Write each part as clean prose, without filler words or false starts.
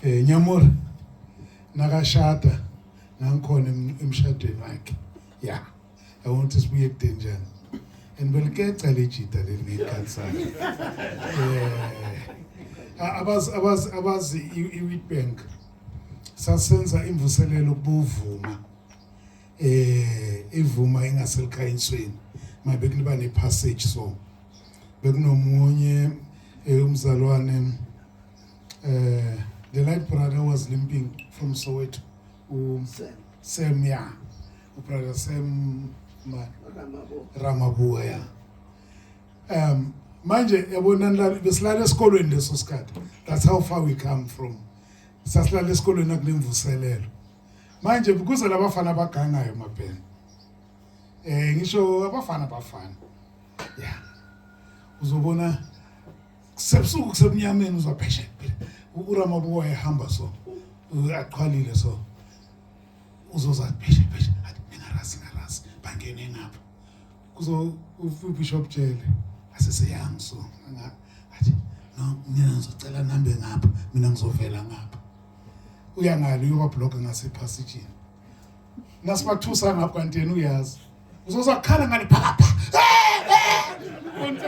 Nyamur nakashada nangikhona emshadweni wakhe. Yeah, I want to speak danger. And we'll get challenged a little bit cancer. Abazi iWheatbank sasenza imvuselelo kubuvuma ivuma engaselikhayinsweni mabe kuliba ne passage so bekunomunye umzalwane the light brother was limping from Soweto Sam ya brother Sam Ramabua ya manje yabona besilala esikolweni leso sikhathi. That's how far we come from. Sasilala esikolweni nakunemvuselelo manje because labafana abagangayo maphela ngisho abafana yeah uzobona sebusuku kusemnyameni uzapheshe uRamabua ehamba so aqhwalile so uzoza pheshe athi ngingarasi bangene ngapha kuzo uBishop Jele aseseyang so athi no mina ngizocela nambe ngapha mina ngizovela ngapha uyangalo uyobablock ngase passage nasibathusa ngapha kanti yena uyazi uzozakhala ngani phapha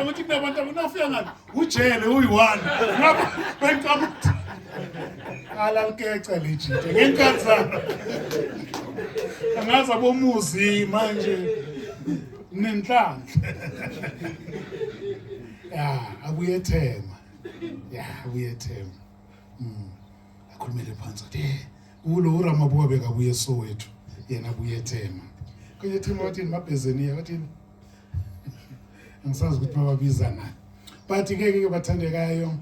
ukuthi kunabantu abanafika ngani uJele uyi1 ngapha benkamuthi alalikeca lejite ngenkathana angaza bomuzi manje nenhlanhla abuyethema akhulumele phansi athi ulo uRamabua bekabuye Soweto yena abuyethema kanye thema wathi mabhezeni yathini ngisazi ukuthi bababiza nani but ke bathandekayo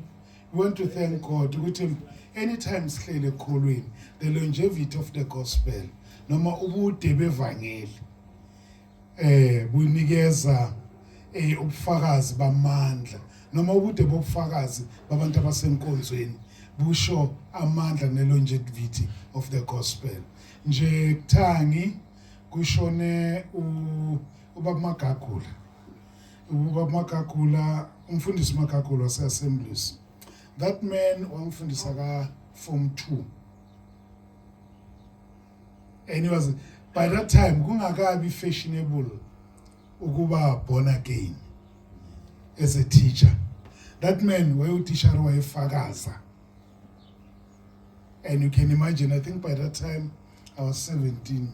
we want to thank God ukuthi anytime sihlele ekholweni the longevity of the gospel noma ubude bevangeli bunikeza ubufakazi bamandla noma ubude bobufakazi babantu abasenkonzweni busho amandla nelongevity of the gospel. Nje kuthangi kushone ubaba Magagula umfundisi Magagula wase-Assemblies. That man wamfundisa ka form 2 and he was by that time kungakabi fashionable ukuba born again as a teacher. That man wayutishara wayefakaza. And you can imagine, I think by that time I was 17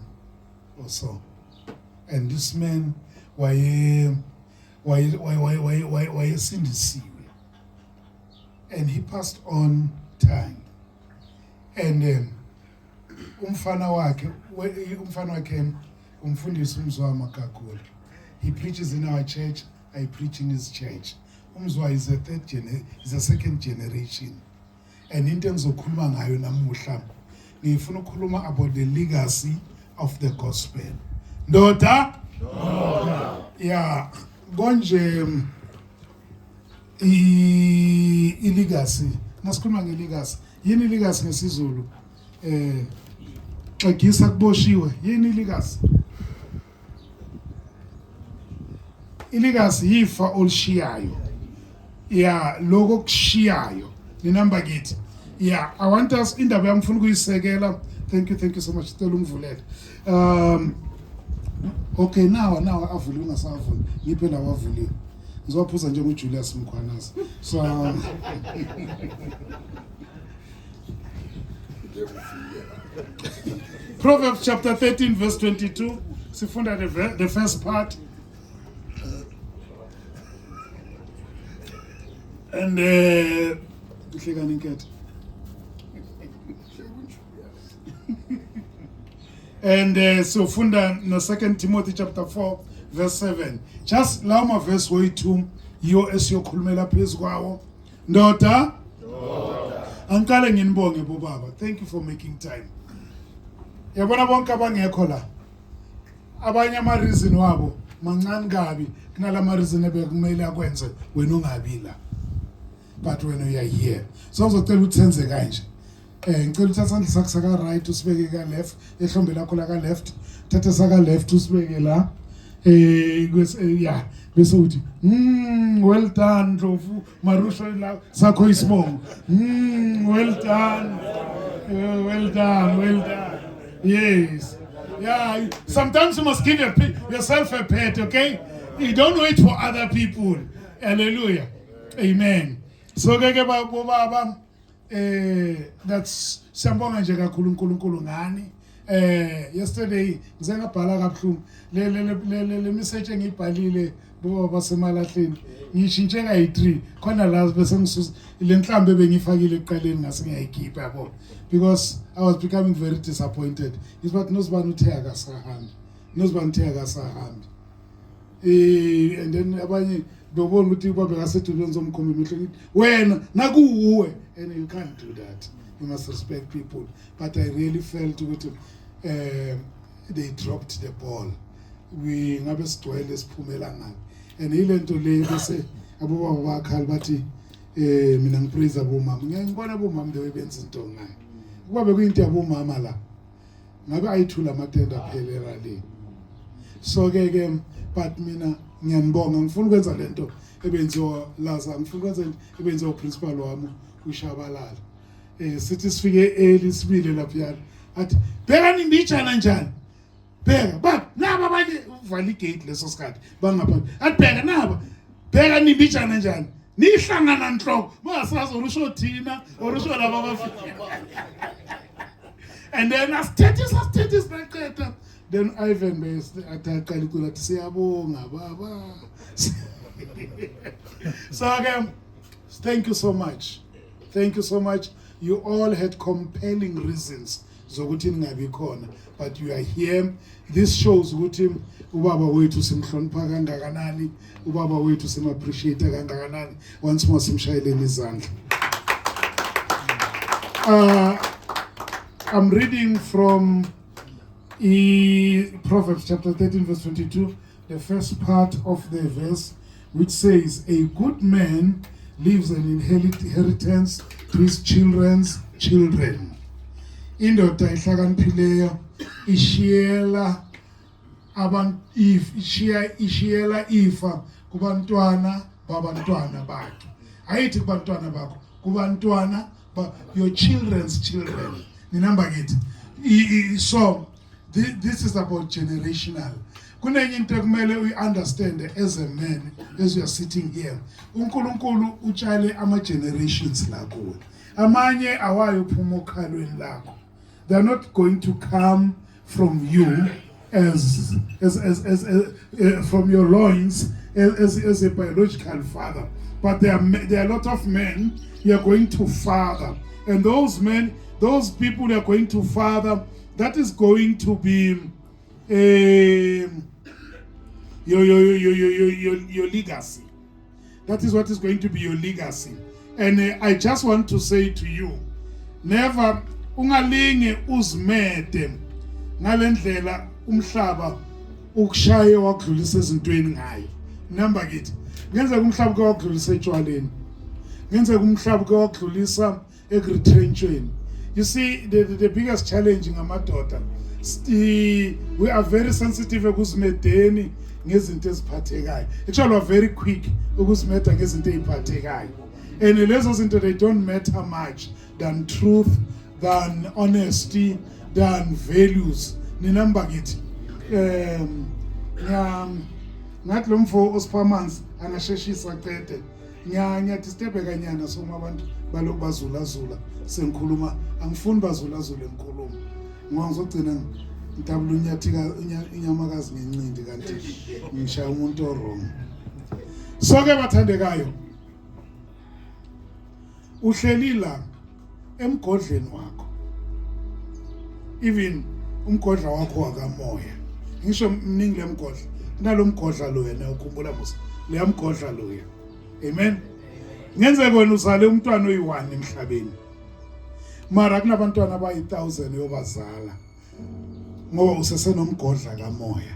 or so. And this man wayesindisiwe. And he passed on time. And umfana wakhe umfundisi uMzwa Magagula. He preaches in our church, I preach in his church. Umzwa is a second generation. And into engizokhuluma ngayo namuhla ngifuna ukukhuluma about the legacy of the gospel. Ndoda? Yeah, konje legacy. Nasikhuluma ngelegacy. Yini legacy ngesizulu? Xagisa kuboshiwe. Yini legacy? Legacy yifa olishiyayo. Yeah, lokho kushiyayo. Number gate. Yeah, I want us indaba yami ngifuna ukuyisekela. Thank you so much. Cela ungivulele. Okay, now avuliwe ngasavula. Ngiphe la wavuliwe. Ngizophuza nje uJulius Mkhwanazi. So Proverbs chapter 13 verse 22. Sifunda the first part. And and so funda no 2 Timothy chapter 4 verse 7. Just lawo ma verse way2 yo esiyokhulumela phezulu kwawo. Ndoda angikale nginibonge bobaba. Thank you for making time. Yabona bonke abangekho la. Abanye ama reason wabo mancane kabi kunalama reason ebekumele akwenze wena ungabi la. But when we are here, so uzocela uthenze kanje. Ngicela uthatha isandla sakho saka right usibeke ka left, ehlombe lakho la ka left, thatha saka left usibeke la. Yeah, bese uthi well done Ndlovu Marusha la sakho isibongo. Well done. Well done. Yes. Yeah, sometimes you must give yourself a pat, okay? You don't wait for other people. Hallelujah. Amen. So baba that's siyambonga nje kakhulu uNkulunkulu ngani. Yesterday ngize ngabhala kabuhlungu le message engibhalile bo basemalahleni ngishintshe kayi3 khona la bese ngisusa le nhlambe bengifakile eqaleni ngase ngiyayikhipha yabo because I was becoming very disappointed. It's but nozibani uthe akasahambi and then abanye bebona ukuthi babe ngasedulweni zomkhombe emhlweni wena nakuwe, and you can't do that. You must respect people, but I really felt ukuthi they dropped the ball. We ngabe sigcwele siphumela ngani, and ile nto le bese abobaba bakhala bathi mina ngipraise abomama. Ngiyangibona abomama the way benza into ngayo kuba bekuyinto yabomama la ngabe ayithula amatenda aphelera le. So ke but mina ngiyanibonga, ngifuna ukwenza lento ebenziwa laza, ngifuna ukwenza ebenziwa principal wami uShabalala. Sithi sifike early sibile lapha athi bheka nimbijana njani, bheka but naba abanye uvali gate leso sikhathi bangapha athi bheka naba bheka nimbijana njani nihlangana nhloko masazi olusho thina olusho laba abafika. And then status naqeda, then Ivan ataqala ukula athi siyabonga baba. So again, thank you so much. You all had compelling reasons zokuthi ningabi khona, but you are here. This shows ukuthi ubaba wethu simhlonipha kangakanani, ubaba wethu simappreciate kangakanani. Once more simshayeleni izandla. I'm reading from Proverbs chapter 13 verse 22, the first part of the verse, which says, a good man leaves an inheritance to his children's children. Indoda ehlakaniphileyo ishiyela ifa kubantwana babantwana bakhe. Ayithi kubantwana bakho, kubantwana your children's children. Ninamba kithi. So this is about generational. Kunenye into kumele we understand as a man, as you are sitting here. uNkulunkulu utshale ama generations la kuwe. Amanye awayo phuma okhalweni lakho. They are not going to come from you as from your loins as a biological father, but there are a lot of men you are going to father, and those men, those people you are going to father, that is going to be your legacy. That is what is going to be your legacy. And I just want to say to you, never ungalinge uzimede ngalendlela umhlaba ukushaye wakudlulisa ezintweni ngayo. Namba kithi ngenze umhlaba ke wakudlulisa etshwaleni, ngenze umhlaba ke wakudlulisa ekretrenchweni. You see, the biggest challenge ngamadoda, we are very sensitive ekuzimedeni ngezinto eziphathekayo. Actually, we are very quick ukuzimeda ngezinto eziphathekayo. And lezo zinto, they don't matter much than truth, than honesty, than values. Ninamba kithi. Ngathi lo mfo osiphamanzi angasheshisa qede. Ngiyathi stebe kanyana soma abantu baloko bazula sengikhuluma, angifuni bazula engikhuluma. Ngoba ngizogcina ngidabula unyathika inyamakazi ngencindi kanti ngishaya umuntu wrong. So ke bathandekayo, uhlelila emgodleni wakho, even umgodla wakho wakamoya. Ngisho mningi lemgodla, nalomgodla lo yena ukhumbula musa, leyamgodla lo yena. Amen. Ngenze kona uzale umntwana oyi1 emhlabeni, mara kunabantwana abayi1000 yobazala ngoba usesenomgodla kamoya.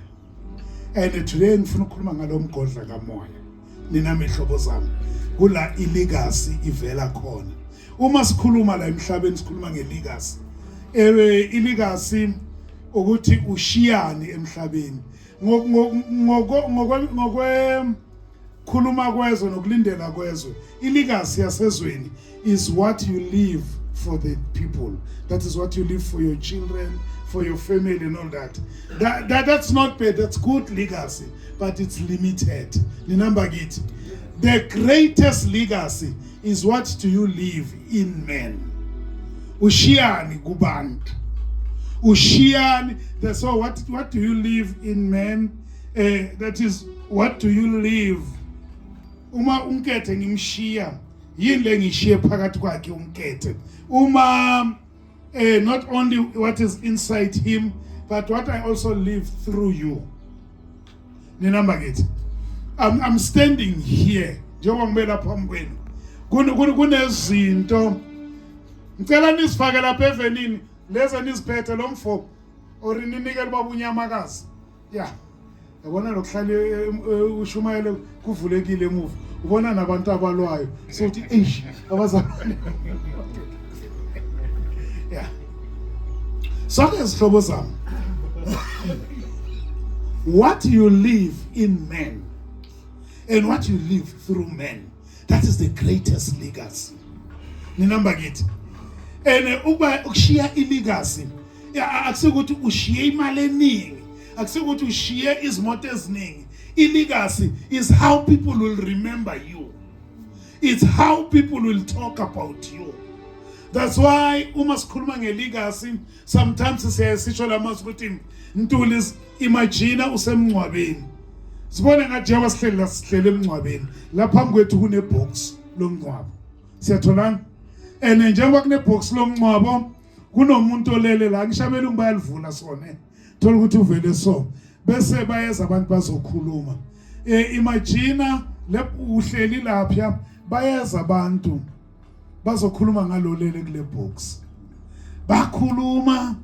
And today ngifuna ukukhuluma ngalomgodla kamoya. Nina mehlobo zami, kula ilegacy ivela khona. Uma sikhuluma la emhlabeni sikhuluma ngelegacy. Ilegacy ukuthi ushiyane emhlabeni. khuluma kwezwe nokulindela kwezwe. Ilegacy yasezweni is what you leave for the people. That is what you leave for your children, for your family and all that. That's not bad, that's good legacy, but it's limited. Remember it. The greatest legacy is what do you leave in men. Ushiyani kubantu. Ushiyani. So what do you leave in men? That is, what do you leave? Uma unkethe ngimshiya, yini le ngishiye phakathi kwakhe unkethe. Uma not only what is inside him, but what I also live through you. Ninamba get. I'm standing here. Njengoba ngibela phambi kwenu. Kunezinto. Ngicela nisifake lapha evenini, leze nisiphethe lo mfo or ninikele baba unyamakazi. Yeah. Yabona lokuhlala ushumayele kuvulekile emuva. Ubona nabantu abalwayo. So uthi eish abazalwane. Yeah. So ezihlobo zami. What you live in men and what you live through men, that is the greatest legacy. Ninamba get. And uba ukushiya ilegacy. Akusikuthi ushiye imali eningi. Akusikuthi ushiye izimoto eziningi. Legacy is how people will remember you. It's how people will talk about you. That's why uma sikhuluma ngelegacy, sometimes sisho lamazwi ukuthi Ntuli imagine usemncwabeni. Sibone ngathi njengoba sihlele emncwabeni. Lapha phambi kwethu kune box lomncwabo. Siyatholana? And njengoba kune box lomncwabo, kunomuntu olele la ngishabela ungibayalivula sona. Thola ukuthi uvele so. Bese bayeza abantu bazokhuluma. Imagine uhleli lapha bayeza abantu bazokhuluma ngalolele kule box. Bakhuluma,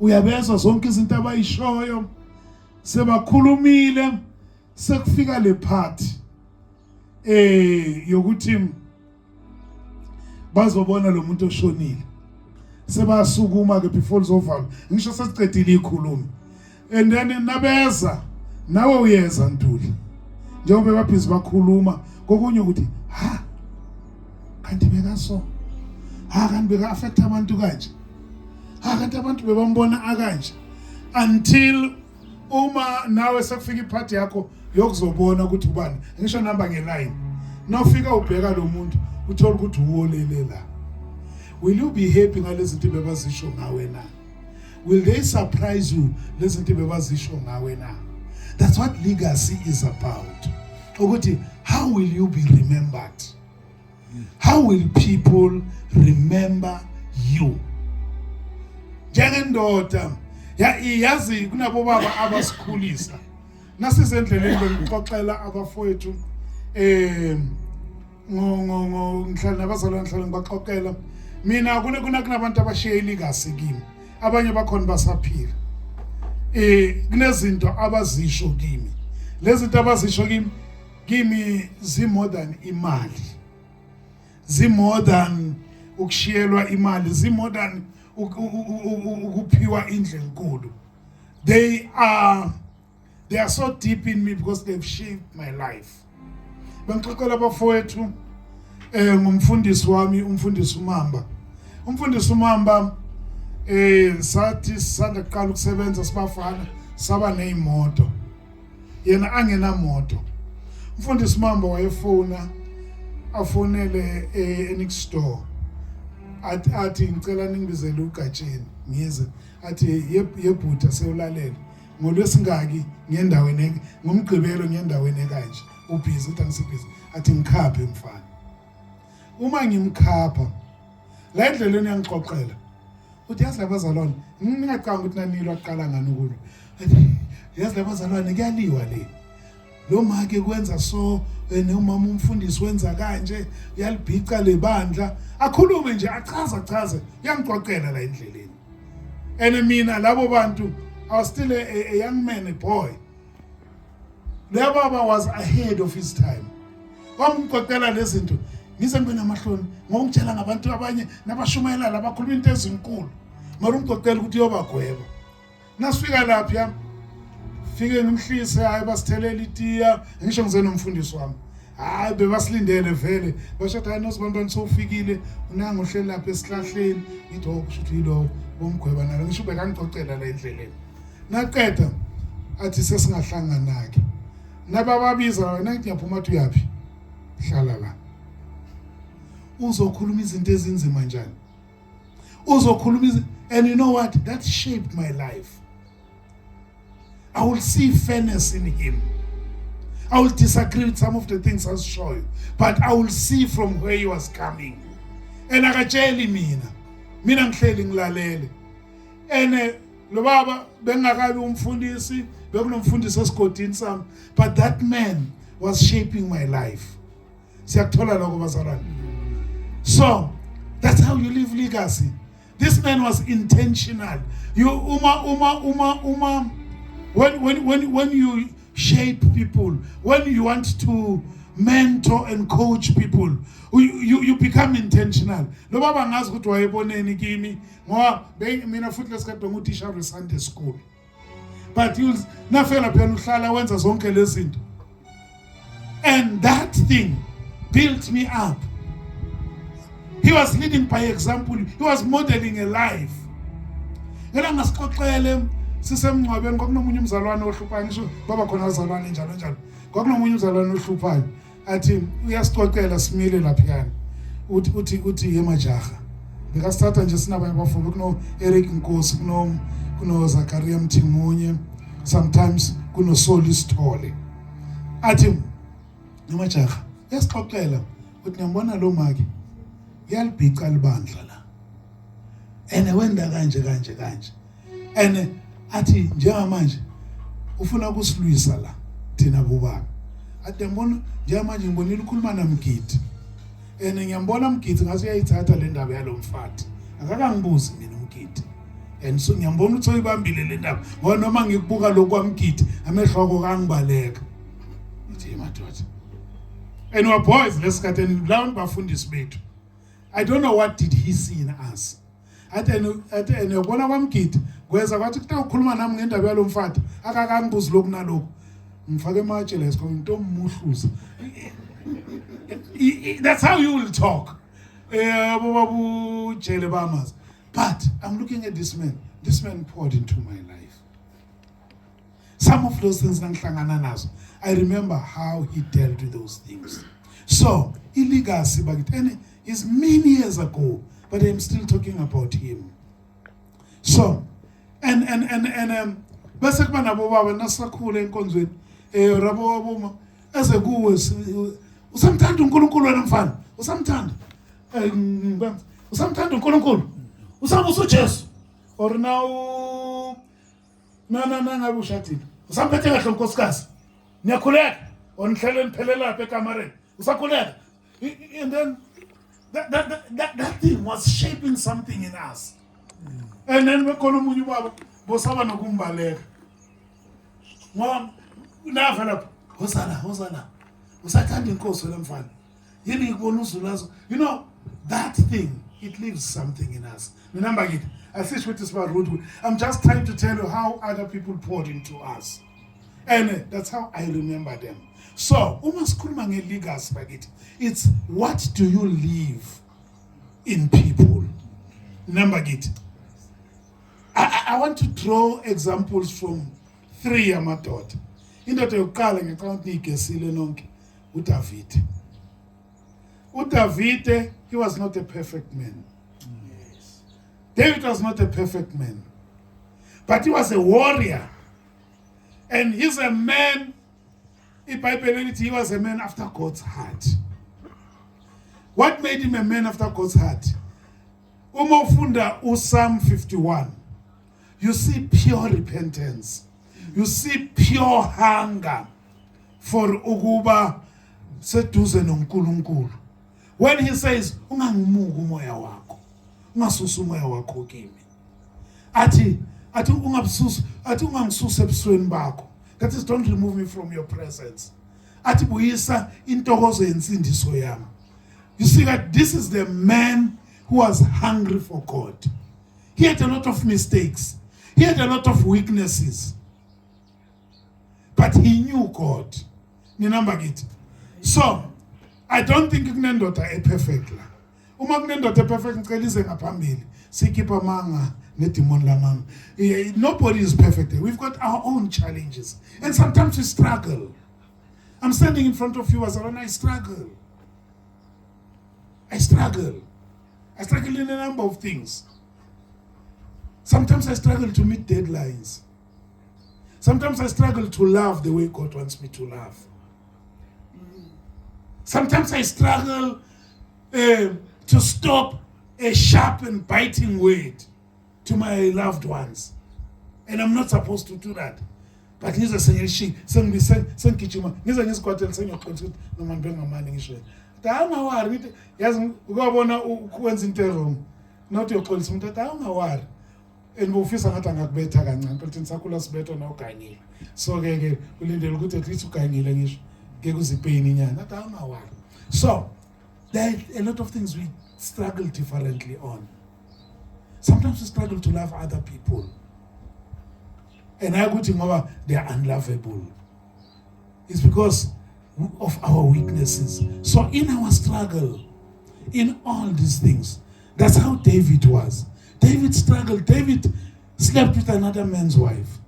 uyabezwa zonke izinto abayishoyo, sebakhulumile, sekufika le part yokuthi bazobona lo muntu oshonile. Sebasukuma ke before zovala. Ngisho sesicedile ikhuluma. And then nabeza nawe uyeza Ntuli. Njengoba babhizi bakhuluma kokunye ukuthi ha kanti bekaso. Ha kanti beka affect abantu kanje. Ha kanti abantu bebambona akanje. Until uma nawe sekufika ipart yakho yokuzobona ukuthi ubani. Ngisho namba ngeline. Nawufika ubheka lo muntu uthola ukuthi uwolele la. Will you be happy ngalezi zinto bebazisho ngawe na? Will they surprise you lezi zinto bebazisho ngawe na? That's what legacy is about. Ukuthi how will you be remembered? How will people remember you? Njengendoda yazi kunabo baba abasikhulisa. Nasizendleleni ngixoxela abafowethu ngihlala nabazalwane ngihlala ngibaxoxela. Mina kunabantu abashiye ilegacy kimi. Abanye bakhona basaphila. Kunezinto abazisho kimi. Lezi zinto abazisho kimi zi more than imali. Zi more than ukushiyelwa imali, zi more than ukuphiwa indle enkulu. They are so deep in me because they've shaped my life. Bengixoxela abafowethu ngumfundisi wami, umfundisi uMamba. Umfundisi uMamba sathi sangaqala ukusebenza sibafana saba neimoto. Yena angena moto. Umfundisi uMamba wayefona afonele eNix store. Athi ngicela ningibizele uGatsheni ngize. Athi yebhutha sewulalela. ngolwesingaki ngendaweni ngomgqibelo ngendaweni ekanje ubhizi uthi angisibhizi athi ngikhaphe mfana uma ngimkhapha la endleleni yangixoxela uthi yazi labazalwane ngingacanga ukuthi nanilo aqala ngani ukulo yazi labazalwane kuyaliwa le lo make kwenza so nomama umfundisi wenza kanje uyalibhica lebandla akhulume nje achaze uyangixoxela la endleleni and mina labo bantu I was still a young man, a boy. Their Baba was ahead of his time. Wamqoqela lezinto. Ngize ngibena amahloni, ngokutshela ngabantu abanye nabashumayela labakhuluma into ezinkulu. Mara umqoqela ukuthi yobagweba. Nasifika lapha fike ngimhlise hayi basithelele itiya ngisho ngize nomfundisi wami hayi bebasilindele vele basho hayi nosibantwana sofikile unanga uhleli lapha esihlahleni ngithi kusho ukuthi yilo bomgweba nalo ngisho bekangicocela la endleleni naqeda athi sesingahlangana ke nabababiza wena ngithi ngiyaphuma athi uyapi hlala la uzokhuluma izinto ezinzima njani uzokhuluma and you know what that shaped my life. I will see fairness in him. I will disagree with some of the things I'll show you, but I will see from where he was coming. And akatsheli mina ngihleli ngilalele. And lo baba bengakabi umfundisi, bekunomfundisi esigodini sami, but that man was shaping my life. Siyakuthola lokho bazalwane. So, that's how you live legacy. This man was intentional. You when you shape people, when you want to mentor and coach people, you become intentional. Lo baba ngazi ukuthi wayeboneni kimi ngoba mina futhi lesikade nguthisha we Sunday school. But you nafela phela uhlala wenza zonke lezi zinto. And that thing built me up. He was leading by example. He was modeling a life. Ngela ngasixoxele sisemncwabeni kwakunomunye umzalwane ohluphayo ngisho baba khona azalwane njalo njalo. Kwakunomunye umzalwane ohluphayo athi uyasixoxela simile laphiyana. Uthi yemajaha. Bekasithatha nje sinabanye abafundi kuno Eric Nkosi kuno Zakaria Mthimunye, sometimes kuno Soli Sithole. Athi yemajaha yasixoxela uthi ngiyambona lo maki yalibhica libandla la ene wenda kanje ene athi njengamanje ufuna ukusilwisa la thina bobaba ade mbona njengamanje ngibonile ukhuluma namgidi ene ngiyambona mgidi ngase uyayithatha le ndaba yalomfati akakangibuzi mina umgidi and so ngiyambona ukuthi uyibambile le ndaba ngoba noma ngikubuka lokwamgidi amehlo akho kangibaleka ithi madoda and our boys lesikade lawo bafundisi bethu I don't know what did he see in us. Ate yabona kwamgidi kweza kwathi kuthi ukhuluma nami ngendaba yalomfati akakangibuzi lokhu nalokhu ngifake amatshe lesko into omuhluza. That's how you will talk. But I'm looking at this man. This man poured into my life. Some of those things nangihlangana nazo. I remember how he dealt with those things. So, illegacy bakithi is many years ago, but I'm still talking about him. So, and bese kuba nabo baba nasakhula enkonzweni rabo boma eze kuwe usamthanda uNkulunkulu wena mfana usamthanda usamthanda uNkulunkulu usabusa uJesu or now na ngabe ushadile usamphethe kahle unkosikazi niyakhuleka onihlele niphelela lapha ekamareni usakhuleka and then that thing was shaping something in us. And then we call him baba bosaba nokumbaleka. Ngoba navela hosana. Usathanda inkosi wena mfana. Yini ngibona uzulazo. You know that thing it leaves something in us. Remember it. I fish with this about root. I'm just trying to tell you how other people poured into us. And that's how I remember them. So, umaskhuluma ngelegacy bakithi. It's what do you leave in people? Remember it. I want to draw examples from 3 amadoda. Indoda yokuqala ngicela ukuthi nigesile nonke uDavid. uDavid, he was not a perfect man. Yes. David was not a perfect man. But he was a warrior. And he's a man, he was a man after God's heart. What made him a man after God's heart? Uma ufunda Psalm 51, you see pure repentance. You see pure hunger for ukuba seduze noNkulunkulu. When he says, ungangimuki umoya wakho, ungasusa umoya wakho kimi. Athi ungangisuse ebusweni bakho. That is, don't remove me from your presence. Athi buyisa intokozo yensindiso yami. You see that this is the man who was hungry for God. He had a lot of mistakes. He had a lot of weaknesses. but he knew God. Ninamba it. So I don't think kunendoda perfect la. Uma kunendoda perfect ngicelize ngaphambili. Sikhipha manga nedemon lamanga. Nobody is perfect. We've got our own challenges. And sometimes we struggle. I'm standing in front of you as I struggle. I struggle in a number of things. Sometimes I struggle to meet deadlines. Sometimes I struggle to love the way God wants me to love. Sometimes I struggle to stop a sharp and biting word to my loved ones. And I'm not supposed to do that. But here's a saying, sengigijima ngize ngisikwatela sengiyoqonisa noma ngibengamali ngisho. Awungawari ngithi yazi ukubona ukwenza into wrong. Not yoxolisa umuntu athi awungawari. And ufisa ngathi angakubetha kancane but nisakhula sibetha na uganyile. So ke ulindele ukuthi at least uganyile ngisho. Ke kuzipain inyana athi awungawari. So there are a lot of things we struggle differently on. Sometimes we struggle to love other people. And I go to they are unlovable. It's because of our weaknesses. So in our struggle, in all these things, that's how David was. David struggled. David slept with another man's wife.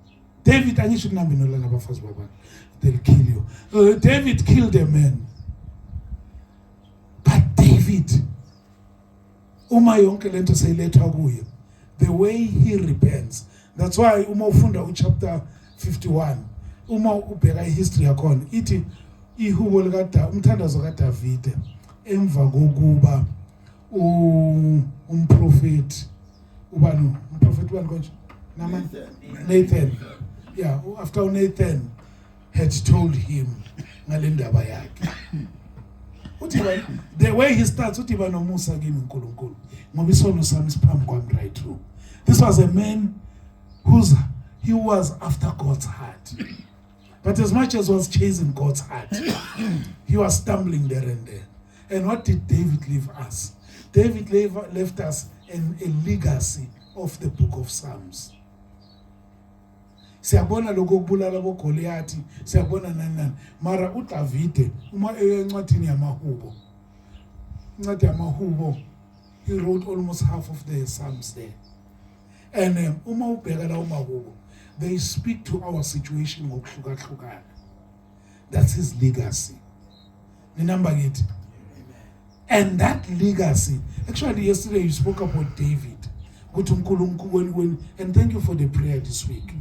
David, and you should not be no longer first Baba. They'll kill you. David killed a man. But David, the way he repents. That's why ufunda chapter 51 ubheka history yakhona ithi ihubo lika umthandazo kaDavid emva kokuba umprofeti ubani umprofeti konje Nathan. Yeah, after Nathan had told him ngale ndaba yakhe uthi the way he starts uthi banomusa kimi uNkulunkulu ngoba isono sami siphambi kwami right through. This was a man he was after God's heart. But as much as was chasing God's heart, he was stumbling there and there. And what did David leave us? David left us a legacy of the book of Psalms. Siyabona lokho kubulala boGoliath, siyabona nani. Mara uDavid uma encwadini yamahubo. Incwadi yamahubo, he wrote almost half of the Psalms there. And they speak to our situation. That's his legacy. Remember it. And that legacy, actually yesterday you spoke about David. And thank you for the prayer this week.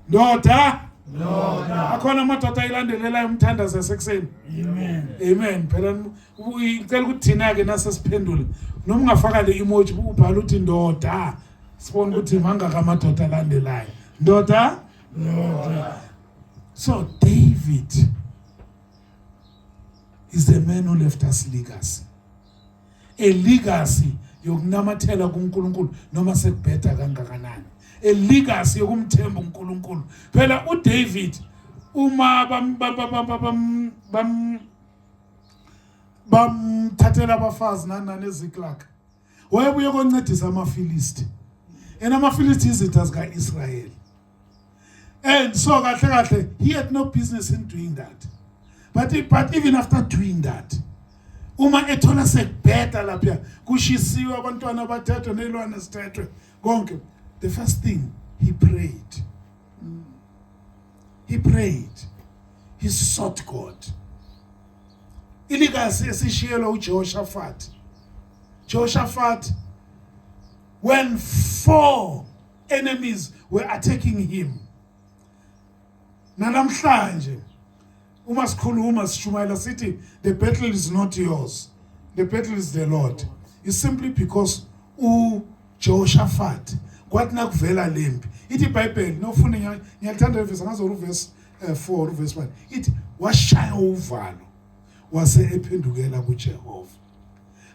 Daughter. Akona madoda ilandelela umthandazo sekuseni. Amen. Amen. Phela ngicela ukuthi thina ke nasesiphendule noma ungafaka le emoji ubhala uthi ndoda. Sibona ukuthi mangaka amadoda alandelayo. Ndoda? So David is the man who left us legacy. A legacy yokunamathela kuNkulunkulu noma sekubheda kangakanani. A legacy yokumthemba uNkulunkulu. Phela uDavid uma bamthathela abafazi nana neZiklag. Wayebuye koncedisa amaFilisti. And amaFilisti izitha zika Israel. And so he had no business in doing that. But even after doing that, uma ethola sekubheda lapha kushisiwe abantwana abathethwe nelwane sithethwe konke, the first thing he prayed. He prayed. He sought God. Iligasi esishiyelwa uJehoshaphat. Jehoshaphat, when 4 enemies were attacking him, nanamhlanje uma sikhuluma sishumayela sithi the battle is not yours, the battle is the Lord. It's simply because uJehoshaphat kwathi nakuvela lempi ithi iBhayibheli nofuna ngiyathanda verse ngazo verse 4 verse 1 ithi washaya uvalo wase ephendukela kuJehova.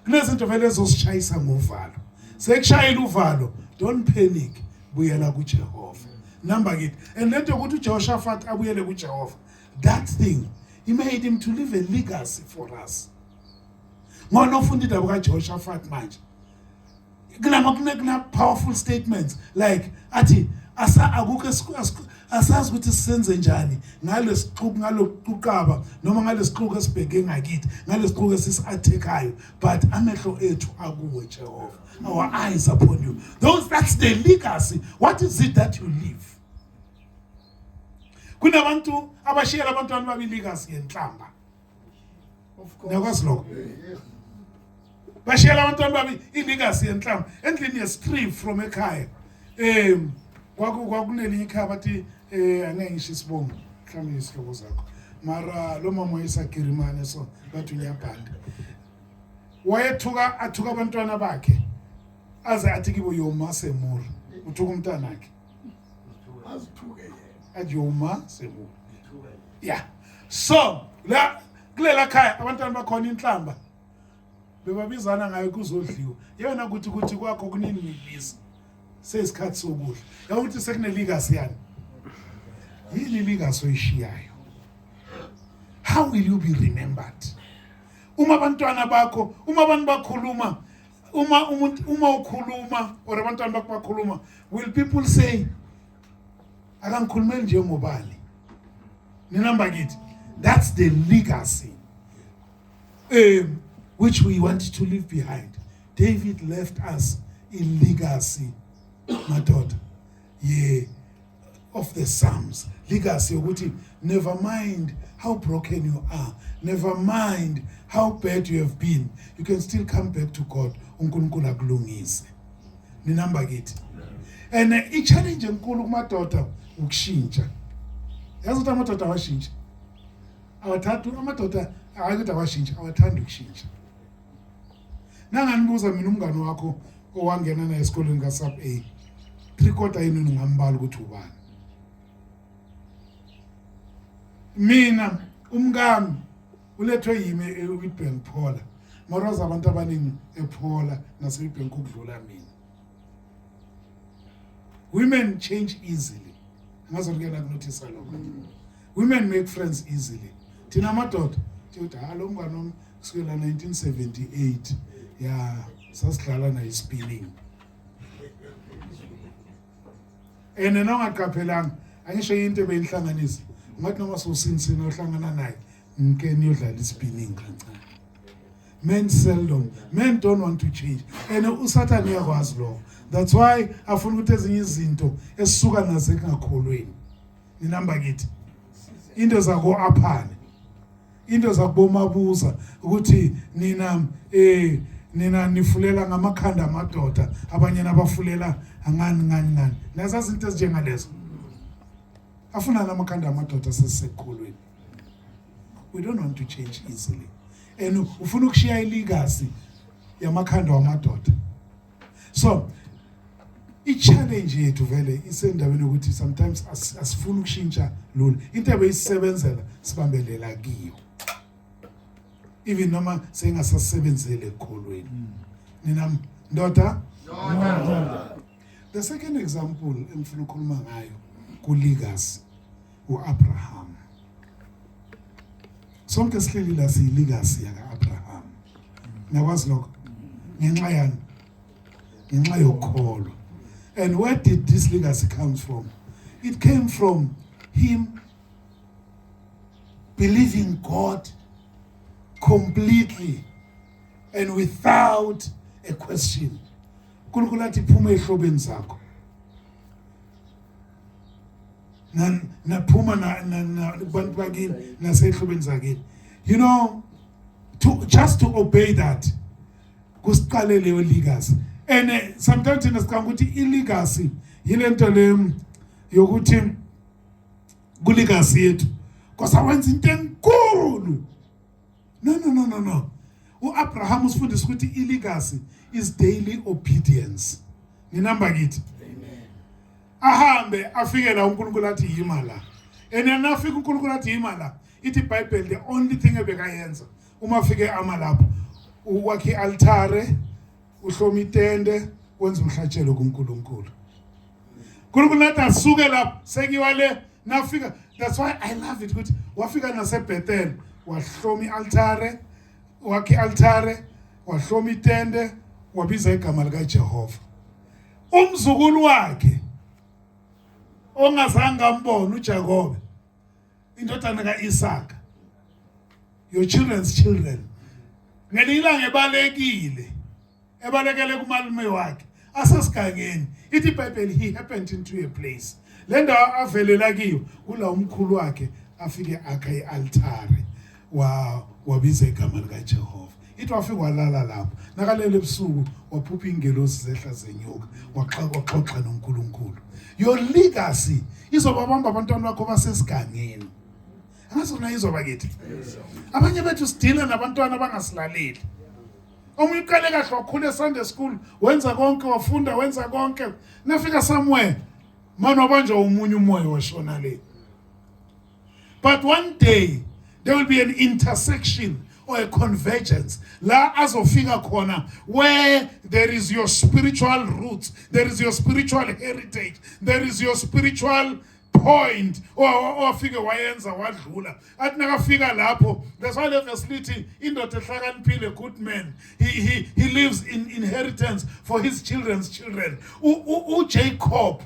Kunezinto vele ezosishayisa ngovalo. Sekushayela uvalo, don't panic, buyela kuJehova. Number it. And let you go to Jehoshaphat abuyele kuJehova. That thing, he made him to leave a legacy for us. Ngona ufundile kaJehoshaphat manje. Kuna powerful statements like ati asa asazi ukuthi sisenze njani ngalesixuku ngalokuqaba noma ngalesixuku esibheke ngakithi ngalesixuku esisi-attack-ayo, but amehlo ethu akuwe Jehova. Our eyes upon you. That's the legacy. What is it that you leave? Kunabantu abashiyela abantwana babo legacy yenhlamba. Of course. Nakwazi lokho. Bashiyela abantwana babo legacy yenhlamba. Endlini ye-strip from ekhaya. Kwakunelinye ikhaya bathi angeke ngisho isibongo mhlawumbe isihlobo zakho. Mara lo mama wayesagirimane so bathi uyabhanda. Athuka abantwana bakhe. Aze athi kibo yoma semuri. Uthuka umntana wakhe. Azithuke yena. Athi yoma semuri. Yeah. So, la kulela khaya abantwana bakhona inhlamba. Bebabizana ngayo kuzodliwa. Yena kuthi kwakho kunini ngibiza. Seyisikhathi sokudla. Yawuthi sekune legacy yani. Yini legacy oyishiyayo? How will you be remembered? Uma abantwana bakho, uma abantu bakhuluma, uma ukhuluma or abantwana bakho bakhuluma, will people say akangikhulumeli nje ngobani? Ninamba kithi. That's the legacy which we want to leave behind. David left us a legacy, my daughter. Yeah, of the Psalms. Legacy ukuthi never mind how broken you are, never mind how bad you have been, you can still come back to God. uNkulunkulu akulungise. Ninamba kithi. And i-challenge enkulu kumadoda ukushintsha. Yazi ukuthi amadoda awashintsha. Awathathu amadoda akuthi awashintsha, awathanda ukushintsha. Nanganibuza mina umngane wakho owangena naye esikoleni kaSub A. 3/4 yenu ngingambala ukuthi ubani. Mina umngami ulethwe yimi eWitbank Phola. Moroza abantu abaningi ePhola naseWitbank ukudlula mina. Women change easily. Ngazokuyena kunothisa lokho. Women make friends easily. Thina amadoda uthi lo mngane wami kusukela 1978 ya sasidlala naye spinning. Nongaqaphelanga angisho into ebeyihlanganisa. Ngathi noma sosinsini ohlangana naye ngeke niyodlala ispinning kancane. Men don't want to change. Usathane uyakwazi lokho. That's why afuna ukuthi ezinye izinto esisuka nazo ekungakholweni. Ninamba kithi. Into zako aphane. Into zakubomabuza ukuthi nina nifulela ngamakhanda amadoda abanye nabafulela ngani. Nazazi izinto ezinjengalezo. Afuna namakhanda amadoda sesisekolweni. We don't want to change easily. Ufuna ukushiya ilegacy yamakhanda wamadoda. So i-challenge yethu vele isendaweni ukuthi sometimes asifuna ukushintsha lula. Into ebeyisebenzela sibambelela kiyo. Even noma sengasasebenzele ekholweni. Nina ndoda? Ndoda. The second example engifuna ukukhuluma ngayo ku-legacy uAbraham. Sonke sihleli la siyi-legacy yaka-Abraham. Nakwazi lokho? Ngenxa yani? Ngenxa yokholo. And where did this legacy come from? It came from him believing God completely and without a question. uNkulunkulu athi phuma ehlobeni zakho. Naphuma na kubantu bakini nasehlobeni zakini. You know, just to obey that kusiqale leyo legacy. And sometimes thina sicanga ukuthi ilegacy yilento le yokuthi kulegacy yethu kosawenza into enkulu. No. uAbraham usifundisa ukuthi ilegacy is daily obedience. Ninamba kithi. Amen. Ahambe afike la uNkulunkulu athi yima la. Nafika uNkulunkulu athi yima la. Ithi iBhayibheli the only thing ebekayenza uma afike lapho ukwakha ialtare, uhloma itende, wenza umhlatshelo kuNkulunkulu. uNkulunkulu nathi asuke lapho sekiwale nafika. That's why I love it ukuthi wafika naseBethel wahloma ialtare, wakha ialtare, wahloma itende, wabiza igama likaJehova. Umzukulu wakhe ongazange ambone uJakobe indodana kaIsaka, your children's children, ngelilanga ebalekele kumalume wakhe asesigangeni. Ithi iBhayibheli he happened into a place, le ndawo avelela kiyo kula umkhulu wakhe afike akha ialtare wabiza igama likaJehova. Ithi wafika walala lapho, nakalele ebusuku waphupha ingelosi zehla zenyuka waxoxa noNkulunkulu. Your legacy izobabamba abantwana bakho basesigangeni. Angasona izoba kithi. Abanye bethu sidila nabantwana abangasilaleli. Omunye uqale kahle wakhula eSunday school, wenza konke, wafunda, wenza konke. Nafika somewhere, manje wabanja umunye umoya washona le. But one day there will be an intersection or a convergence la azofika khona where there is your spiritual roots, there is your spiritual heritage, there is your spiritual point or figure wayenza wadlula athi nakafika lapho. That's why the facility indoda ehlakaniphile, good man, he lives in inheritance for his children's children. uJacob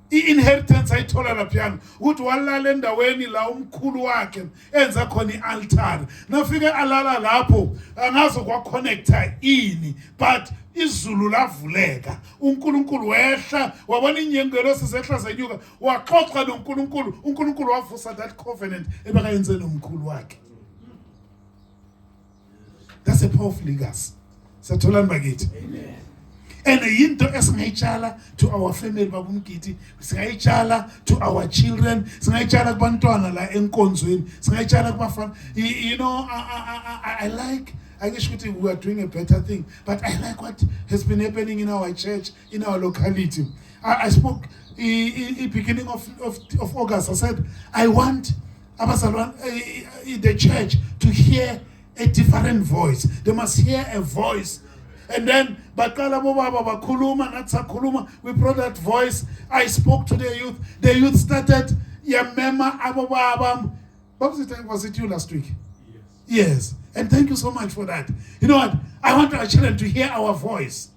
i-inheritance ayithola laphiyana ukuthi walala endaweni la umkhulu wakhe enza khona i-altar. Nafike alala lapho angazo kwa-connecta ini, but izulu lavuleka, uNkulunkulu wehla, wabona inyengelosi zehla zenyuka, waxoxa noNkulunkulu. uNkulunkulu wavusa that covenant ebekayenze nomkhulu wakhe. That's a powerful legacy. Satholani bakithi. Amen. And yinto esingayitshala to our family babumgidi, singayitshala to our children, singayitshala kubantwana la enkonzweni, singayitshala kubafana. You know, I like, I guess we are doing a better thing, but I like what has been happening in our church, in our locality. I spoke in beginning of August. I said, I want the church to hear a different voice. They must hear a voice. And then we brought that voice. I spoke to the youth. The youth started was it you last week? Yes. And thank you so much for that. You know what? I want our children to hear our voice.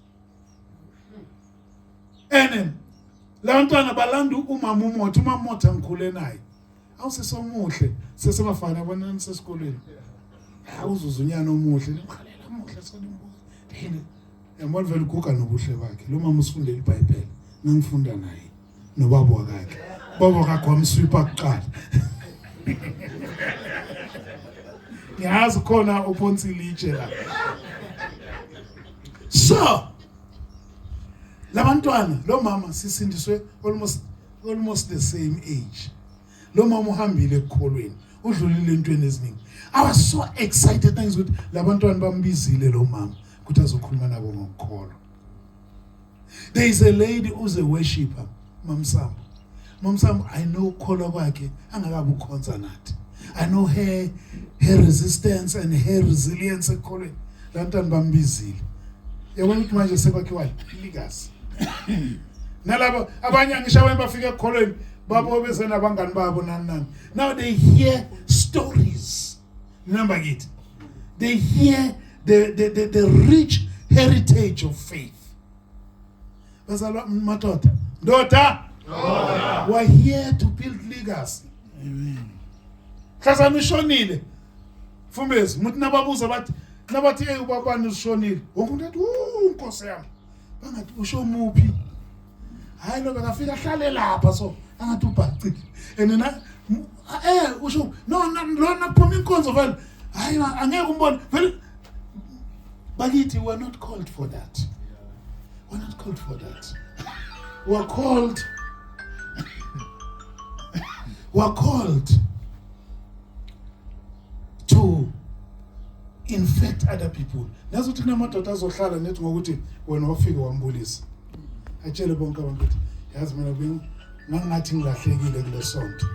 And lantwana balandu umamumoto ngikhule naye. Awusesomuhle sesebafana bona nisesikolweni. Awuzuzunyana omuhle ngikhalela omuhle sonimbuzo. Yamona vele ukuka nobuhle bakhe. Lo mama usifundele iBhayibheli. Ngangifunda naye nobaba wakhe. Baba wakhe wamswipa kuqala. Ngiyazi khona uPonsiliche la. So labantwana lo mama sisindiswe almost the same age. Lo mama uhambile ekholweni, udlulile entweni eziningi. I was so excited things with labantwana bambizile lo mama ukuthi azokhuluma nabo ngokukholo. There is a lady who's a worshipper, Mamsam. Mamsam, I know kholo kwakhe angakabi ukhonza nathi. I know her resistance and her resilience ekholweni. Lantwana bambizile. Yabona ukuthi manje sekwakhiwa legacy. Nalabo abanye angishawe bafika ekholweni babo bese nabangani babo nani. Now they hear stories. Remember it. They hear the rich heritage of faith. Bazalwa madoda. Daughter. We're here to build legacy. Amen. Khasa mishonile. Fumbezi, muthi nababuza nabathi ubabani ushonile. Wonke umuntu Nkosi yami. Bangathi usho muphi? Hayi lo bekafika hlale lapha so angathi ubhaqile. And na usho no lona phuma inkonzo vele. Hayi angeke umbone vele. Bakithi we are not called for that. We're not called for that. We're called to infect other people. Nazo thina madoda azohlala nethi ngokuthi wena wafika wambulisa. Atshele bonke abantu ukuthi yazi mina ngangathi ngilahlekile kule sonto.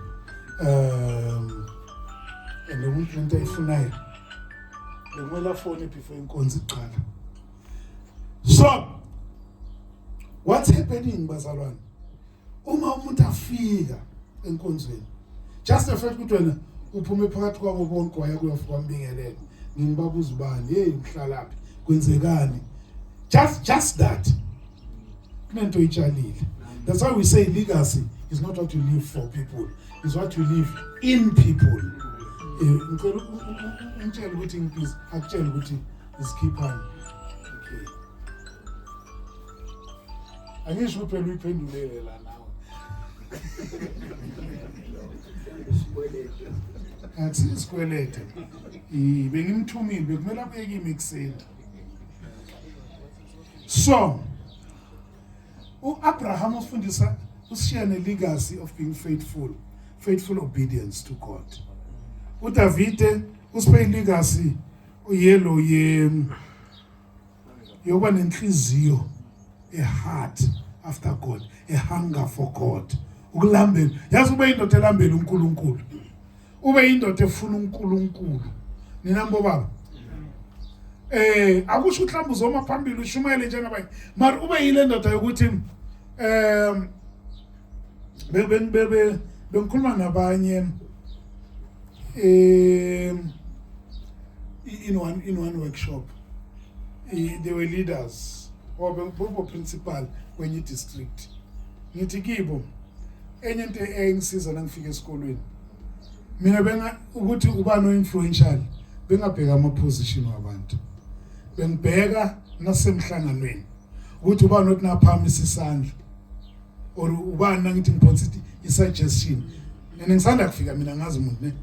And umuntu lento ayifunayo. Lemela phone before inkonzo iqala. So what's happening bazalwane? Uma umuntu afika enkonzweni. Just the fact ukuthi wena uphume phakathi kwabo bonke waya kuyafika umbingelele. Ngibabuza ubani, hey mhlalaphi? Kwenzekani? Just that. Kunento itshalile. That's why we say legacy is not what you live for people, it's what you live in people. Ngitshela ukuthi ngiphizi akutshela ukuthi isikhiphani. Okay. Angisho uphela uyiphendulele la nawe. Athi isikwelete. Bengimthumile bekumele abeke imixeni. So, Abraham ufundisa ushiya legacy of being faithful obedience to God. uDavide usipe legacy uyelo yoba nenhliziyo, a heart after God, a hunger for God. Ukulambela, yazi ube indoda elambela uNkulunkulu. Ube indoda efuna uNkulunkulu. Nina mbobaba. Akusho uhlamba uzoma phambili ushumayele njengabanye. Mara ube yile ndoda yokuthi bengikhuluma nabanye in one workshop. They were leaders or principal kwenye district. Ngithi kibo enye into engisiza la ngifika esikolweni. Mina benga ukuthi uba no influential bengabheka ama position wabantu. Bengibheka nasemhlanganweni ukuthi uba not naphamisa isandla or uba nangithi ngiphothi i-suggestion. Ngisanda kufika mina ngazi umuntu ne.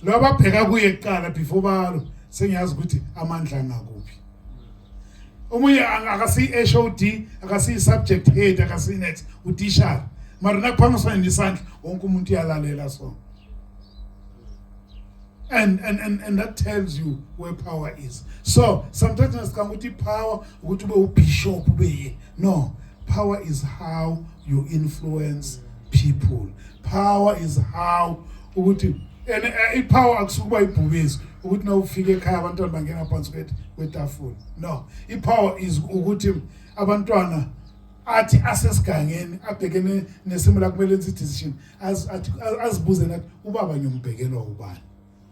Lo ababheka kuye kuqala before balo sengiyazi ukuthi amandla ngakuphi. Omunye akasi HOD, akasi subject head, akasi next utishara. Mara nakuphangiswa nisandla wonke umuntu uyalalela so. And that tells you where power is. So sometimes ukuthi power ukuthi ube ubishop ube. No, power is how you influence people. Power is how ukuthi power akusukuba ibhubezi ukuthi na ufike ekhaya abantwana bangena phansi kwetafula. No, power is ukuthi abantwana athi asesigangeni abhekene nesimo la kumele enze decision azibuze nathi ubaba ngiyombhekelwa ubani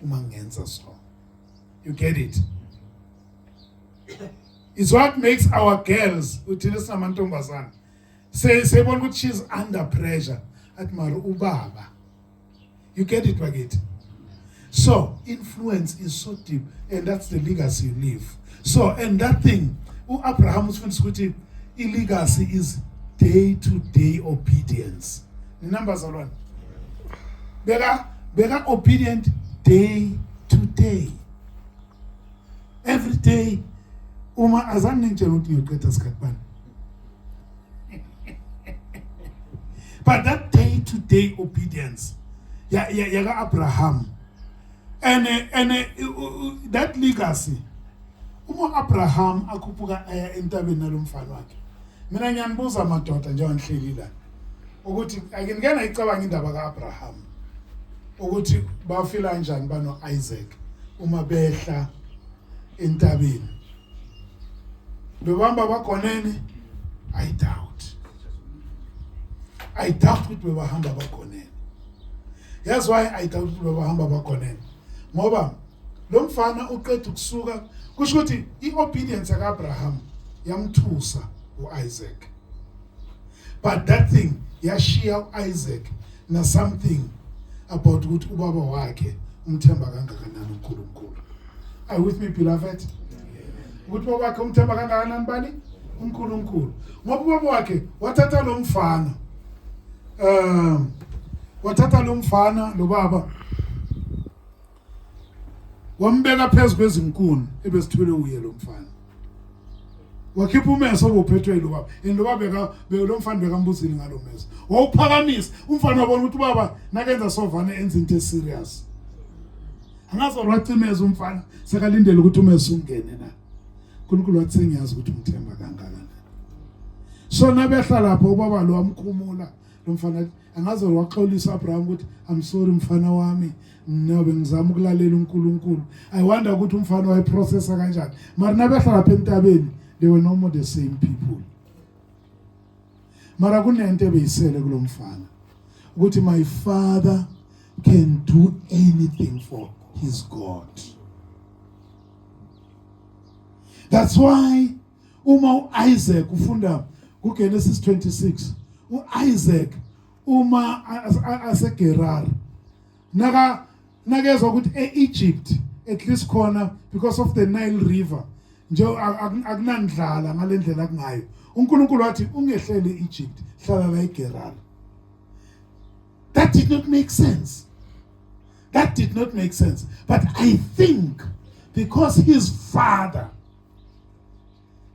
uma ngenza so. You get it? It's what makes our girls uthina sinamantombazana sebona ukuthi she's under pressure at mara ubaba. You get it, Wagit? So influence is so deep, and that's the legacy you leave. So, and that thing Abraham's ukuthi legacy is day-to-day obedience. The numbers are one. Bega obedient day to day. Every day. Uma azan ningitshela ukuthi ngiyoqeda isikhathi. But that day-to-day obedience, yaga Abraham, and that legacy, Abraham akupuka entabeni nalomfana wakhe. Mina ngiyanbuza amadoda njengoba ngihleli la ukuthi akingena icabanga indaba kaAbraham ukuthi bafila kanjani bano Isaac uma behla entabeni. Bebamba bakonene? I doubt ukuthi bebahamba bakonene. That's why I doubt ukuthi bebahamba bakonene. Ngoba lo mfana uqeda ukusuka kusho ukuthi iobedience kaAbraham yamthusa uIsaac. But that thing yashiya uIsaac na something about ukuthi ubaba wakhe umthemba kangakanani uNkulunkulu. Are you with me, beloved? Ukuthi ubaba wakhe umthemba kangakanani bani? uNkulunkulu. Ngoba ubaba wakhe wathatha lo mfana lo baba wambeka phezulu kwezinkuni ebesithwele uye lo mfana. Wakhipha umeso obuphethwe lo baba. Lo baba lo mfana bekambuzini ngalo meso. Wawuphakamisa umfana wabona ukuthi ubaba nakenza sovana enza into eserious. Angazo rwacimeza umfana sekalindele ukuthi umeso ungene na. uNkulunkulu wathi sengiyazi ukuthi umthemba kangakanani. So nabehla lapho ubaba lo wamkhumula lo mfana angaze waxolisa Abraham ukuthi I'm sorry mfana wami nobe ngizama ukulalela uNkulunkulu. I wonder ukuthi umfana wayeprocessa kanjani. Mara nabehla lapha entabeni they were no more the same people. Mara kunento ebeyisele kulo mfana ukuthi my father can do anything for his God. That's why uma Isaac ufunda kuGenesis 26 uIsaac uma aseGerar nakezwa ukuthi eEgypt at least khona because of the Nile River nje akunandlala ngalendlela kungayo uNkulunkulu wathi ungehlele eEgypt hlala la eGerar. That did not make sense. That did not make sense. But I think because his father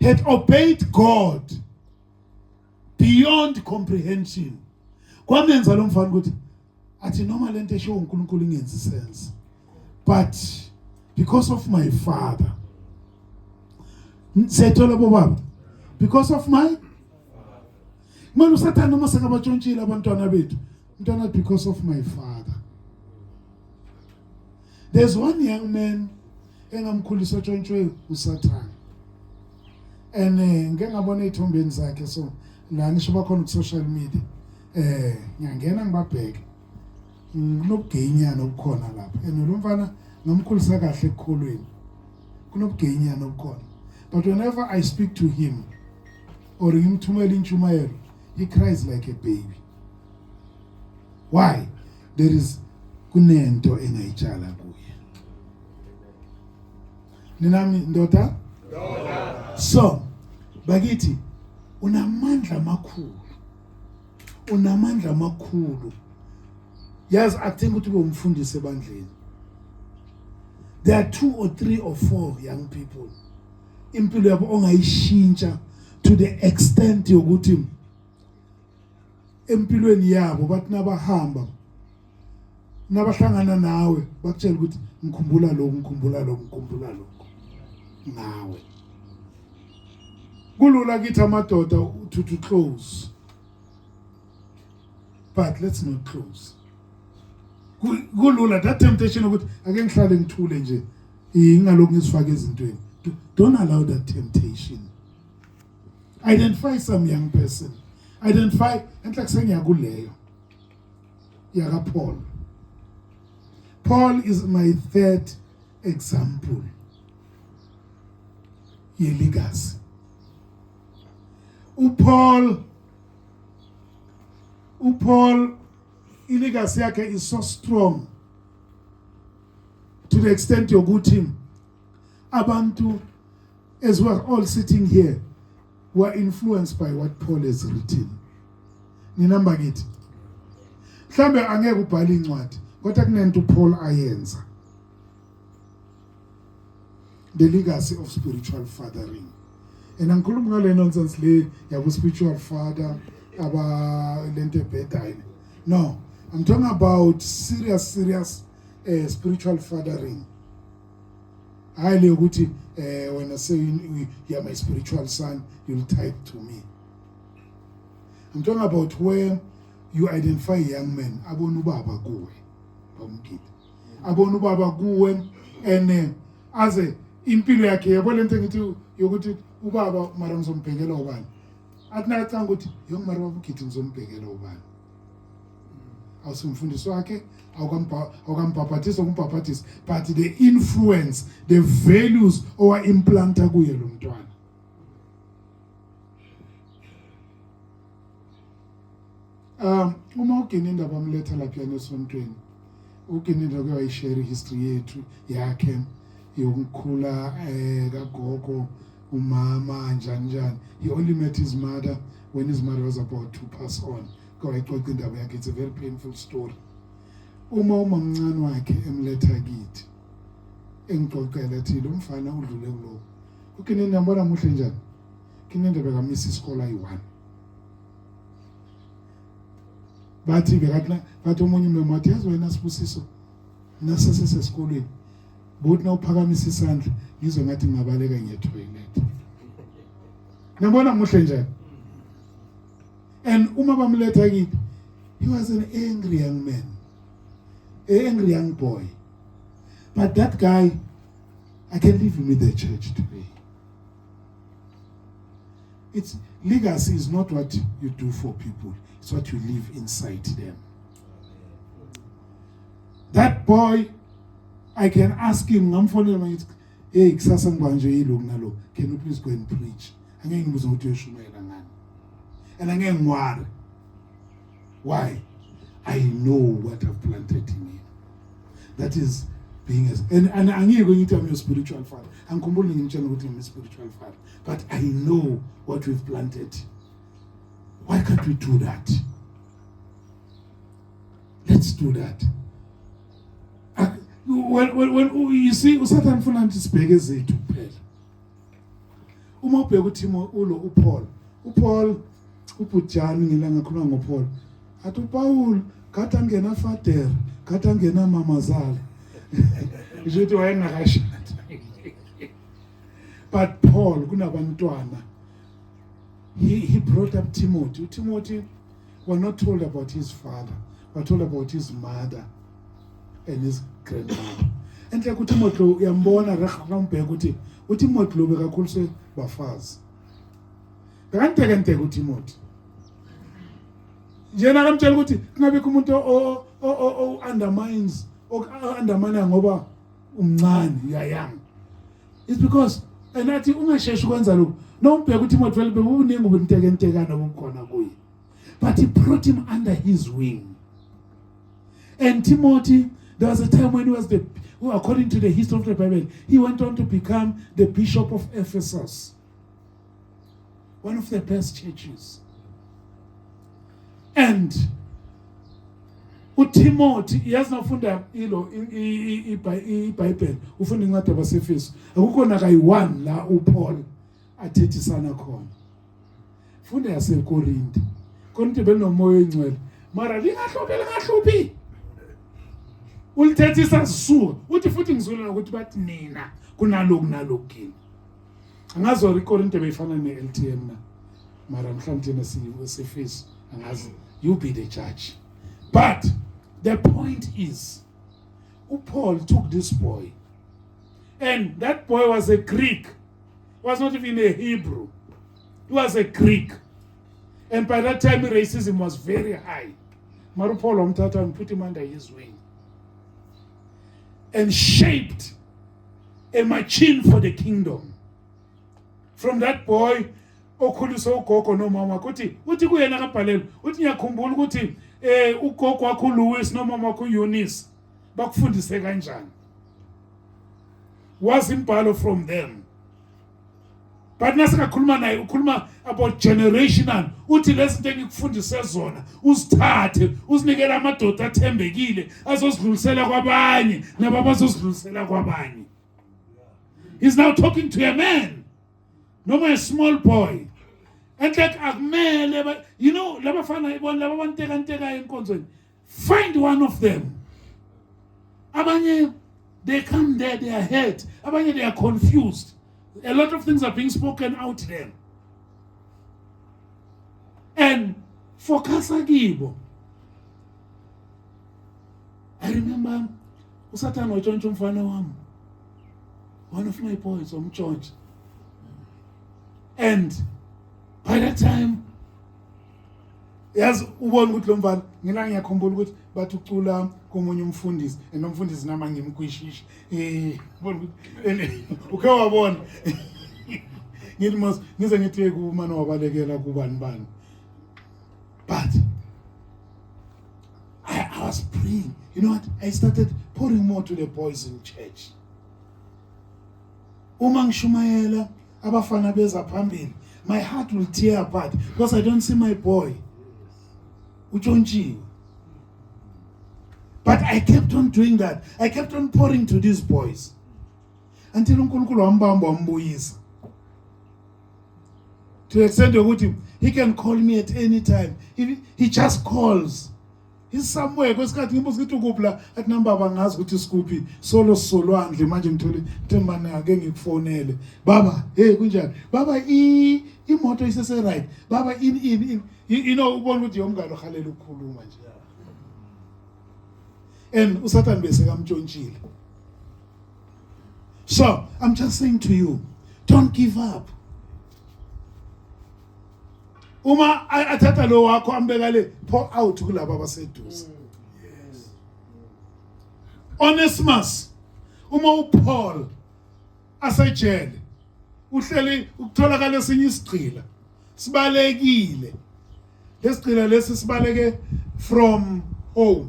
had obeyed God beyond comprehension, kwamenza lo mfana ukuthi athi noma lento esho uNkulunkulu ingenzi sense, but because of my father, sethola bobaba, because of my manje usathana noma sekabatshontshile abantwana bethu, mntwana because of my father. There's one young man engamkhulisa tshontshwe uSathane, and ngeke ngabona ithombeni zakhe, so la ngisho bakhona ku social media ngiyangena ngibabheke kunobugeyinyana obukhona lapha, and lo mfana ngamkhulisa kahle ekukholweni kunobugeyinyana obukhona, but whenever I speak to him or ngimthumela intshumayelo, he cries like a baby. Why? There is kunento engayitshala kuye. Ninami ndoda? So, bakithi unamandla makhulu. Yazi akuthenga ukuthi bomfundise ebandleni. There are 2 or 3 or 4 young people impilo yabo ongayishintsha to the extent yokuthi empilweni yabo bathi nabahamba nabahlangana nawe bakutshela ukuthi ngikhumbula lokho nawe. Kulula kithi amadoda to close, but let's not close. Kulula that temptation ukuthi ake ngihlale ngithule nje ingaloku ngisifaka ezintweni. Don't allow that temptation. Identify some young person. Identify enhle kusengiyakuleyo yaka Paul. Paul is my third example. Legacy. Paul legacy yakhe is so strong to the extent yokuthi abantu as we are all sitting here were influenced by what Paul has written. Ninamba kithi mhlambe angeke ubhale incwadi kodwa kunento Paul ayenza. The legacy of spiritual fathering. And angikhulumi ngale nonsense le yabo spiritual father aba lento ebhedayo. No, I'm talking about serious spiritual fathering. Highly ukuthi when I say you are my spiritual son, you'll type to me. I'm talking about where you identify young men abona ubaba kuwe bamkile. Abona ubaba kuwe and aze impilo yakhe yabo lento ngithi yokuthi ubaba mara ngizombhekela ubani. Athi nacanga ukuthi yongimara babukhithi ngizombhekela ubani. Awusumfundisi wakhe awukampaphathisa ukumpaphathisa, but the influence, the values owa implanta kuye lo mntwana. Uma ugena indaba amletha lapha esontweni, ugena indaba kuyayishare history yethu yakhe yokukhula kagogo umama njani. He only met his mother when his mother was about to pass on. Kwayixoxa indaba yakhe, it's a very painful story. Uma mncane wakhe emletha kithi engixoxela ethi lo mfana udlule kulo. Ukini nambona muhle njani? Kini indaba ka Mrs. Scholar yi1. Bathi bathi omunye umemothi yazi wena Sibusiso nasese esikolweni. Buthi nawuphakamisa isandla yizwe ngathi ngabaleka ngetoilet. Nambona muhle njani? And uma bamletha kithi, he was an angry young man, an angry young boy. But that guy, I can leave him in the church today. It's legacy is not what you do for people, it's what you live inside them. That boy, I can ask him, hey, kusasa ngibanje yilo nalo, can you please go and preach? Angeke ngibuze ukuthi uyoshumayela ngani. And angeke ngiwari. Why? I know what I've planted in him. That is being as and angeke ngithi I'm your spiritual father. Angikhumbuli ngimtshela ukuthi I'm a spiritual father. But I know what we've planted. Why can't we do that? Let's do that. When you see uSathane ufuna ukuthi sibheke zethu kuphela. Uma ubheka uThimo uPaul ubujani ngilanga khuluma ngoPaul. Athi uPaul kade angena Father, kade angena mamazala. Izothi wayengakashada. But Paul kunabantwana. He brought up Timothy. Timothy was not told about his father, but told about his mother and his grandmother. And like uTimothy uyambona rambheka ukuthi uTimothy lo bekakhuliswe bafazi. Bekanteke uTimothy. Njena kamtshela ukuthi kungabekho umuntu o undermines undermine ngoba umncane uyayanga. It's because enathi ungasheshi ukwenza lokho. No mbheka uTimothy vele bekuningi ubuntekenteka obukhona kuye. But he brought him under his wing. And Timothy, there was a time when he was according to the history of the Bible, he went on to become the bishop of Ephesus. One of the best churches. And uTimothy yazinafunda ilo iBhayibheli ufunda incwadi yabaseFesu akukho nakayi1 la uPaul athethisana khona. Funda yaseKorinte. Konke benomoya engcwele. Mara lingahluphi. Ulithethisa sisuka. Uthi futhi ngizwela ukuthi bathi nina kunaloku nalokini. Angazi iKorinte beyifana neLTM na. Mara mhlawumbe thina siFesu angazi. You be the judge. But the point is, Paul took this boy, and that boy was a Greek. He was not even a Hebrew. He was a Greek. And by that time, racism was very high. Maru Paul Omtata and put him under his wing. And shaped a machine for the kingdom. From that boy, okhuliso ugogo nomama kuthi kuyena kabhalelo uthi ngiyakhumbula ukuthi ugogo wakho Louis nomama wakho Eunice bakufundise kanjani. Was imbhalo from them. But nasikakhuluma naye ukhuluma about generational uthi lezinto engikufundise zona uzithathe uzinikele amadoda athembekile azozidlulisela kwabanye nababazozidlulisela kwabanye. He's now talking to a man, not a small boy. And like akumele, you know, labafana ibona labanteka enkonzweni. Find one of them. Abanye, they come there, they are hurt. Abanye, they are confused. A lot of things are being spoken out there. And for Kasagibo, I remember uSathane wayitshontsha umfana wami. One of my boys from church. And by that time, yes, ubona ukuthi lo mfana ngila ngiyakhumbula ukuthi bathi ucula komunye umfundisi nomfundisi nama ngimkwishisha ubona ukuthi uke wabona ngithi mos ngize ngithi kumana wabalekela kubani. But I was praying. You know what? I started pouring more to the boys in church. Uma ngishumayela abafana beza phambili, my heart will tear apart because I don't see my boy. Uchontshi. But I kept on doing that. I kept on pouring to these boys until uNkulunkulu wambamba wambuyisa. To the extent ukuthi he can call me at any time. He just calls. He's somewhere kwesikhathi ngibuza ukuthi ukuphi at number bangazi ukuthi isikuphi solo solwandle manje ngithole thembana ake ngikufonele baba hey kunjani baba imoto isese right baba in you know ubona ukuthi yomngane ohalela ukukhuluma nje. And uSathane bese kamtshontshile. So I'm just saying to you, don't give up. Uma athatha lo wakho ambeka le pour out kulabo abaseduze. Yes. Onesimus uma uPaul asejele uhleli ukutholakala esinye isigcila sibalekile. Lesigcila lesi sibaleke from home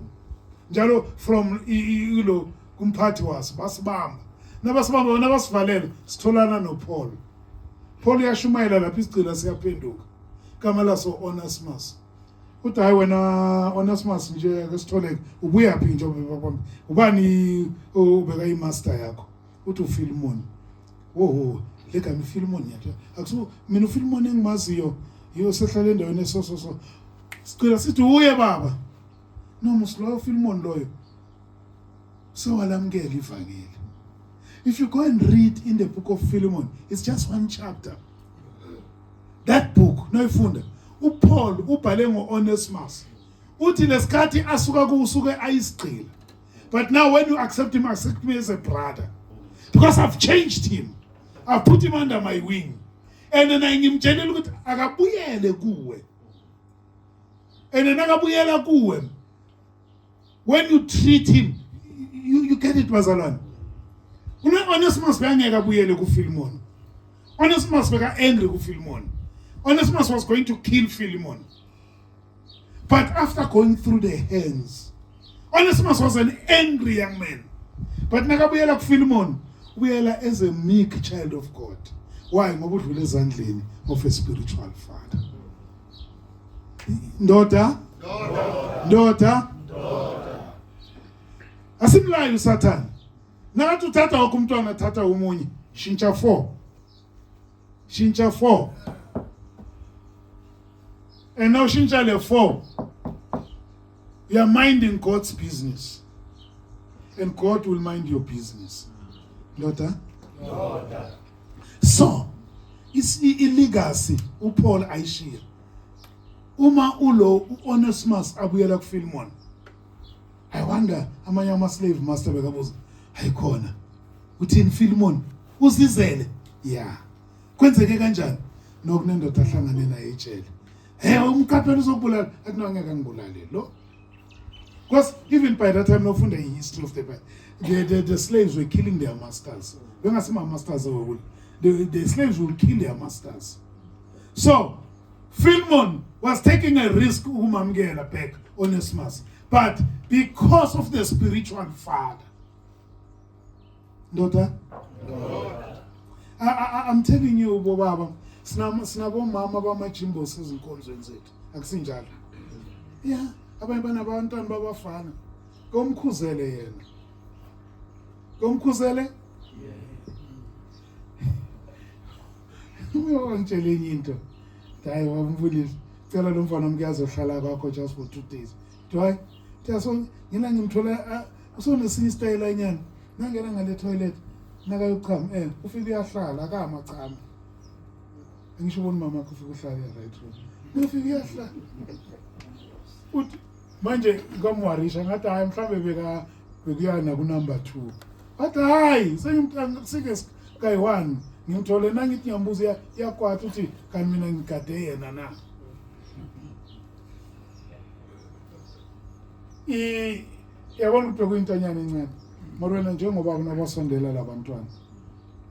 njalo from ilo kumphathi waso basibamba nabasibamba nabasivalele sitholana noPaul. Paul yashumayela lapha isicila siyaphenduka igama laso Onesimus. Uthi hayi wena Onesimus nje ake sithole ubuya phi nje kwami ubani ubeka imaster yakho uthi uFilemon. Oh legama uFilemon yathi akusu mina uFilemon engimaziyo yiyo sehlala endaweni esoso sicela sithi uye baba no muslo uFilemon loyo sewalamukela ivangeli. If you go and read in the book of Philemon, it's just one chapter. That book, no ifunda. uPaul ubhale ngoOnesimus. Uthi lesikhathi asuka kusuke ayisigcila. But now when you accept him as a brother. Because I've changed him. I've put him under my wing. And then ngimtshela ukuthi akabuyele kuwe. And then akabuyela kuwe. When you treat him, you get it bazalwane. Onesimus bengeka buyele kuFilemon. Onesimus beka angry kuFilemon. Onesimus was going to kill Philemon. But after going through the hands, Onesimus was an angry young man. But nakabuyela kuFilemon, ubuyela as a meek child of God. Why? Ngoba udlule ezandleni of a spiritual father. Ndoda. Asimlayo uSathane. Nakathi uthatha wonke umntwana thatha umunye, shintsha 4. And now shintsha le 4. You are minding God's business. And God will mind your business. Ndoda. So, it's illegacy uPaul ayishiya. Uma ulo uOnesimus abuyela kuFilemon. I wonder amanye ama-slave master bekabuza hayikhona uthini Philemon uzizele yeah kwenzeke kanjani nokunendoda ahlangane naye ejele umkhaphela uzokubulala akunangeke ngibulale lo because even by that time nofunda history of the Bible the slaves were killing their masters bengasema masters the slaves will kill their masters. So Philemon was taking a risk ukumamkela back Onesimus, but because of the spiritual father. Daughter? I'm telling you, Baba, sinabo mama bamajimbo sezinkonzweni zethu. Akusinjalo. Yeah, abantwana abantwana babafana. Komkhuzele yena. Komkhuzele? Uyongitshela enye into. Hayi wamvulile. Cela lo mfana mke azohlala kwakho just for 2 days. Hayi, so ngina ngimthola usonesinye style anyana. Nangena ngale toilet nakayochama ufike uyahlala akamachama. Ngisho bona mama akho ufike uhlala right room. Ufike uyahlala. Uthi manje ngamwarisha ngathi hayi mhlambe bekuyana ku number 2. Bathi hayi sengimsike kai 1 ngimthole nangithi ngiyambuza yakwatha uthi kanti mina ngigade yena na. Yabona ukuthi kuyintanyana encane. Morwena njengoba kunabasondela labantwana.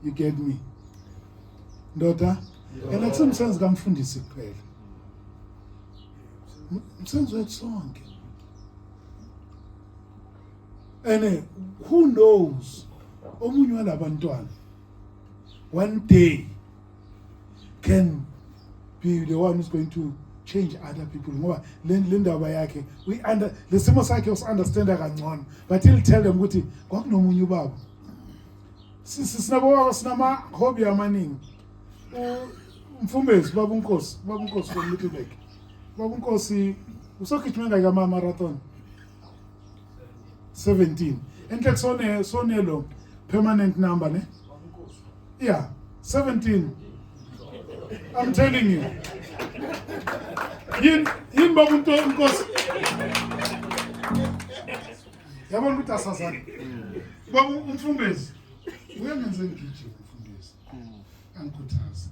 You get me? Ndoda? And akusemsenzi kamfundisi kuphela. Msenzi wethu sonke. And who knows? Omunye walabantwana one day can be the one who's going to change other people. Ngoba le ndaba yakhe le simo sakhe usunderstanda kangcono, but he'll tell them ukuthi kwakunomunye ubaba. Sinabo sinama hobby amaningi. Mfumbezi baba uNkosi from Littleback. Baba uNkosi usogijima ngaka marathon 17. Enhle sonelo permanent number ne? Yeah, 17. I'm telling you. Yin baba uNkosi. Yabona ukuthi asazana. Baba umfumbezi. Uyangenza ngijima umfumbezi. Angikhuthaza.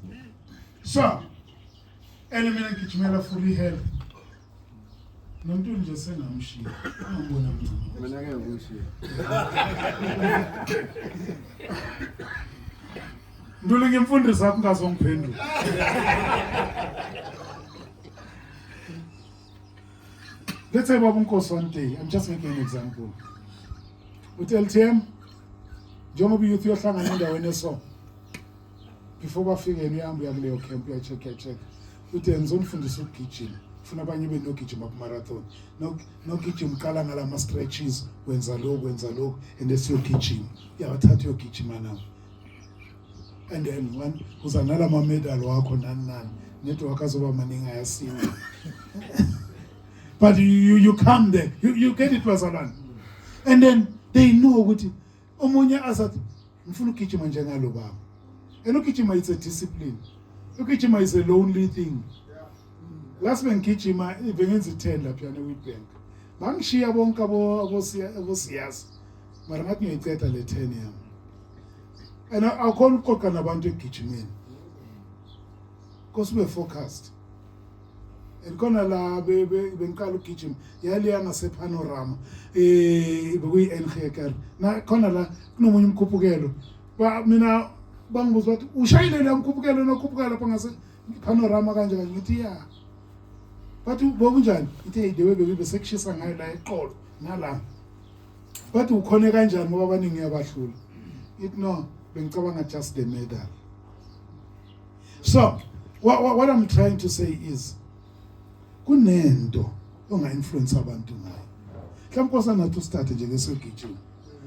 So, mina ngijimela fully health. Nomuntu nje sengamshiya. Angibona mncane. Mina ke ngishiya. Ndule ngimfundisa zakho ngazongiphendula. Let's say Baba Nkosi one day, I'm just making an example. With LTM, njengoba youth yohlangana endaweni so. Before bafike nihambe yakuleyo camp check. Uthi ngizonifundisa ukugijima. Ufuna abanye benogijima ku marathon. Nogijima qala ngala ma stretches, wenza lokho and esiyogijima. Uyawathatha uyogijima nawo. And then one uzanala ma medal wakho nani. Network azoba maningi ayasiwa. But you come there, you get it wazalwane. And then they know ukuthi omunye asathi ngifuna ukugijima njengalo baba. And ukugijima is a discipline. Ukugijima is a lonely thing. Last when ngigijima bengenza 10 lapha ne Witbank. Bangishiya bonke abosiyasi. Mara ngathi ngiyiceda le 10 yami. And akhona ukuqoqa nabantu egijimeni. Because we're focused. And khona la bengiqala ukugijima yaliya ngasePanorama bekuyi NGK na khona la kunomunye umkhuphukelo mina bangibuza ukuthi ushayile la umkhuphukelo nokhuphuka lapha ngasePanorama kanje ngithi ya bathi bokunjani ithe idewe bebe sekushisa ngayo la eqolo nala bathi ukhone kanjani ngoba abaningi yabahlula it no bengicabanga just the medal. So what I'm trying to say is kunento onga-influence abantu ngayo. Mhlawumbe kosana to start nje ngesogijima.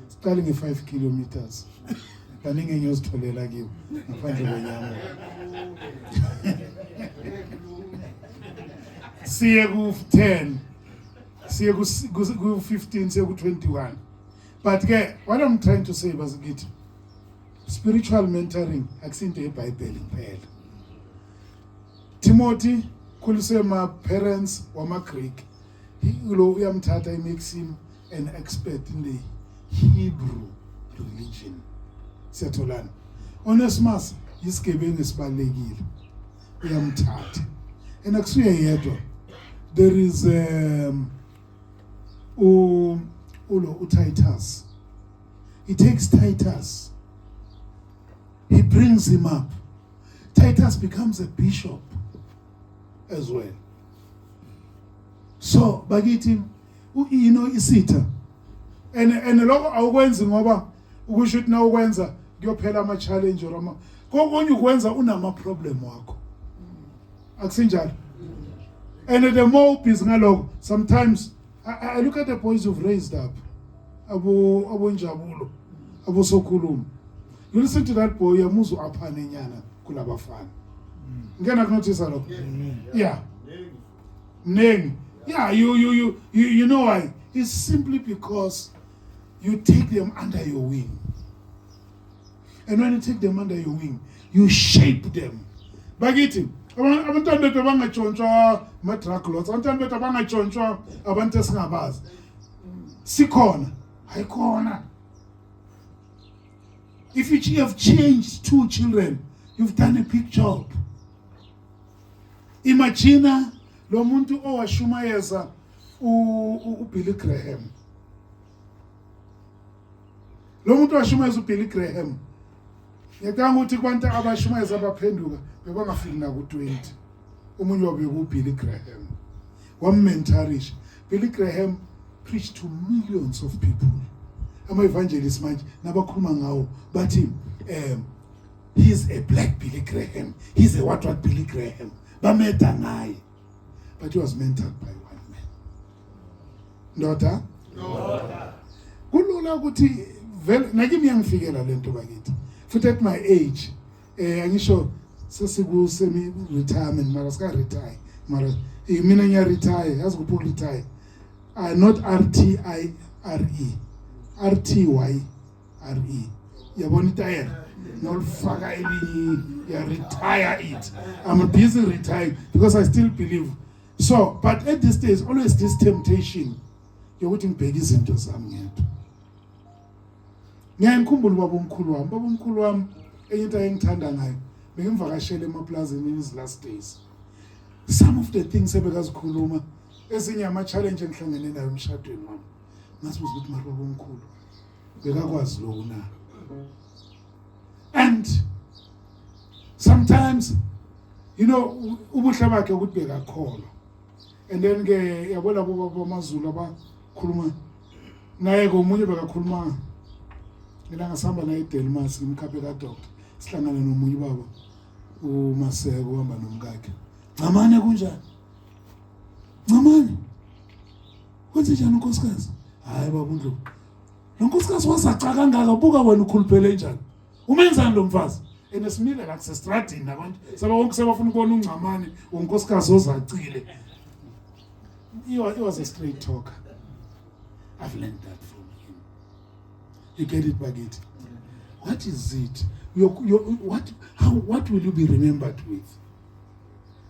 Siqale nge5 kilometers. Kaningi ngiyozitholela kiwo ngaphandle kwenyama. Siye ku10, siye ku15, siye ku21. But what I'm trying to say bazikithi spiritual mentoring akusinto eBhayibheli kuphela. Timothy kulise ma parents wama Greek. Lo uyamthatha makes him an expert in the Hebrew religion. Siyatholana. Onesimus yisigebengu esibalekile. Uyamthatha. And akusuye yedwa. There is Titus. He takes Titus. He brings him up. Titus becomes a bishop as well. So bakithi isitha and lokho awukwenzi ngoba ukusho ukuthi na ukwenza kuyophela ama challenge or ama konke ukwenza unama problem wakho akusinjalo. And the more busy ngalokho sometimes I look at the boys who've raised up abo Njabulo abo Sokhuluma. You listen to that boy yamuzu aphane nyana kulabafana. Ngena kunotice lokho. Yeah. Mnengi. Yeah, you know why? It's simply because you take them under your wing. And when you take them under your wing, you shape them. Bakithi, abantwana bethu bangatshontshwa ma drug lords, abantwana bethu bangatshontshwa abantu esingabazi. Sikhona, hayikhona. If you have changed 2 children, you've done a big job. Imagine lo muntu owashumayeza uBilly Graham. Lo muntu owashumayeza uBilly Graham. Ngicabanga ukuthi kwantu abashumayeza abaphenduka bebangafiki na ku20. Umunye wabe uBilly Graham. Wammentorisha. Billy Graham preached to millions of people. Ama-evangelists manje nabakhuluma ngawo bathi he's a black Billy Graham, he's a what Billy Graham. Bameta ngaye, but he was mentored by one man. Ndoda kulula ukuthi vele nakimi yangifikela lento bakithi futhi at my age angisho sesiku semi retirement mara ska retire mara mina ngiya retire yazi kuphi retire not RTIRE RTYRE yabona itayela nolifaka elinye ya retire it. I'm busy retiring because I still believe. So but at this stage always this temptation yokuthi ngibheke izinto zami ngedwa. Ngiyakhumbula babomkhulu wami enye into engithanda ngayo bengimvakashele emaplazini in his last days. Some of the things ebekazikhuluma ezinye ama challenge engihlangene nayo emshadweni wami. Ngasibuza ukuthi mara babomkhulu bekakwazi lokho na. And sometimes ubuhle bakhe ukuthi bekakholwa and then ke yabona baba bamaZulu abakhuluma naye komunye bekakhuluma mina ngasihamba naye eDelmas imkhaphe kaDoctor sihlangana nomunye baba uMaseko uhamba nomkakhe ncamane kunjani ncamane wenze njani unkosikazi hayi baba uNdlovu lo nkosikazi wasaca kangaka buka wena ukhuluphele njani umenzani lo mfazi enesimile la kusestradini nabantu sabawonke sebafuna ukubona uncamane unkosikazi ozacile. He was a straight talker. I've learned that from him. You get it, Baggett? What is it? What will you be remembered with?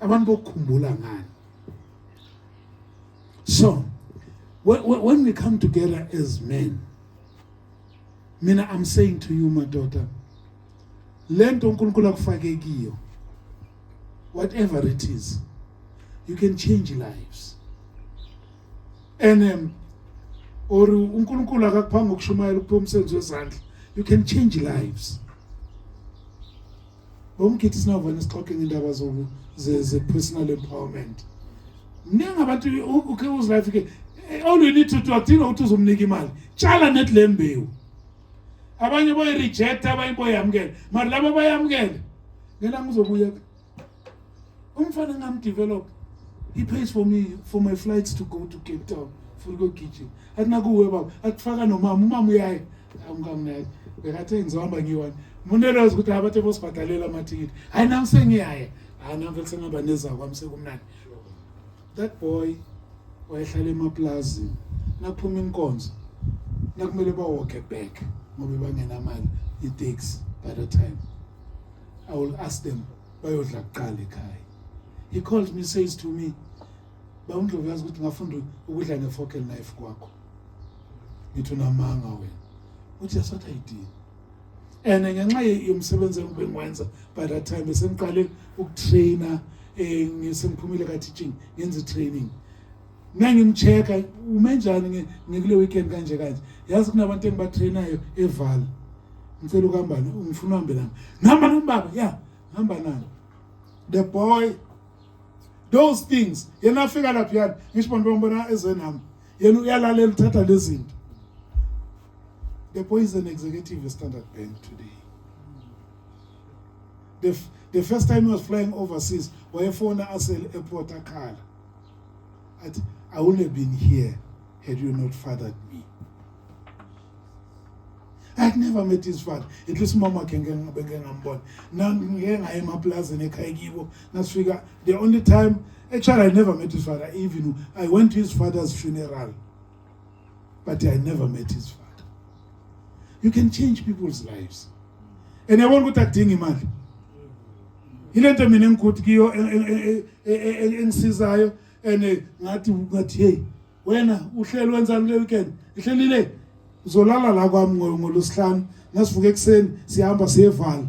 Abantu bokhumbula ngani? So, when we come together as men, mina I'm saying to you, my daughter, lento uNkulunkulu akufake kiyo, whatever it is, you can change lives. And or uNkulunkulu akakuphanga ukushumayela kuphe umsebenzi wezandla, you can change lives. Bomkithi sinavana sixoxe indaba ze personal empowerment. Mningi abantu uke uzilife ke all you need to do akudinga ukuthi uzomnika imali. Tshala net lembewu. Abanye boy reject abanye boy yamukela. Mara laba bayamukela. Ngena ngizobuya. Umfana ngamdevelop. He pays for me for my flights to go to Cape Town for go kitchen. Atina kuwe baba, akufaka nomama uyaye amkamnene. Bekathi ngizohamba ngiwani. Munelo ukuthi abathe bosibhadalela amathikiti. Hayi nami sengiyaye. Hayi nami vele sengaba neza kwami sekumnandi. That boy wayehlala emaplazi nakuphuma inkonzo. Nakumele bawalk back ngoba bangenamali i-taxi by the time. I will ask them bayodla kuqala ekhaya. He calls me, says to me, ba uNdlovu yazi ukuthi ngafunda ukudla ngefork and knife kwakho. Ngithi unamanga wena. Uthi that's what I did. And ngenxa yomsebenzi engikwenza by that time besengiqale ukutrainer ngisengiphumile ka teaching ngenza training. Ngangimcheka umenjani ngekule weekend kanje kanje. Yazi kunabantu engibatrainayo eVal. Ngicela ukuhamba ngifuna uhambe nami. Ngihamba nami baba, yeah, ngihamba nami. The boy those things yena afika lapha yana ngisho ngibona ezenami yena uyalalela uthatha lezi zinto. The boy is an executive at Standard Bank today. The first time he was flying overseas, wayefona asel airport akhala. I wouldn't have been here had you not fathered me. I had never met his father. At least mama can get ngambona. Now I am a plaza in Ekaigibo. Nasfika. The only time actually I never met his father. Even I went to his father's funeral, but I never met his father. You can change people's lives. And I won't go to acting imali. Ilento mina ngikuthi kiyo engisizayo ngathi hey wena uhlelo wenzani le weekend? Ihlelile uzolala la kwami ngolosihlanu nasivuka ekseni sihamba siyeVal.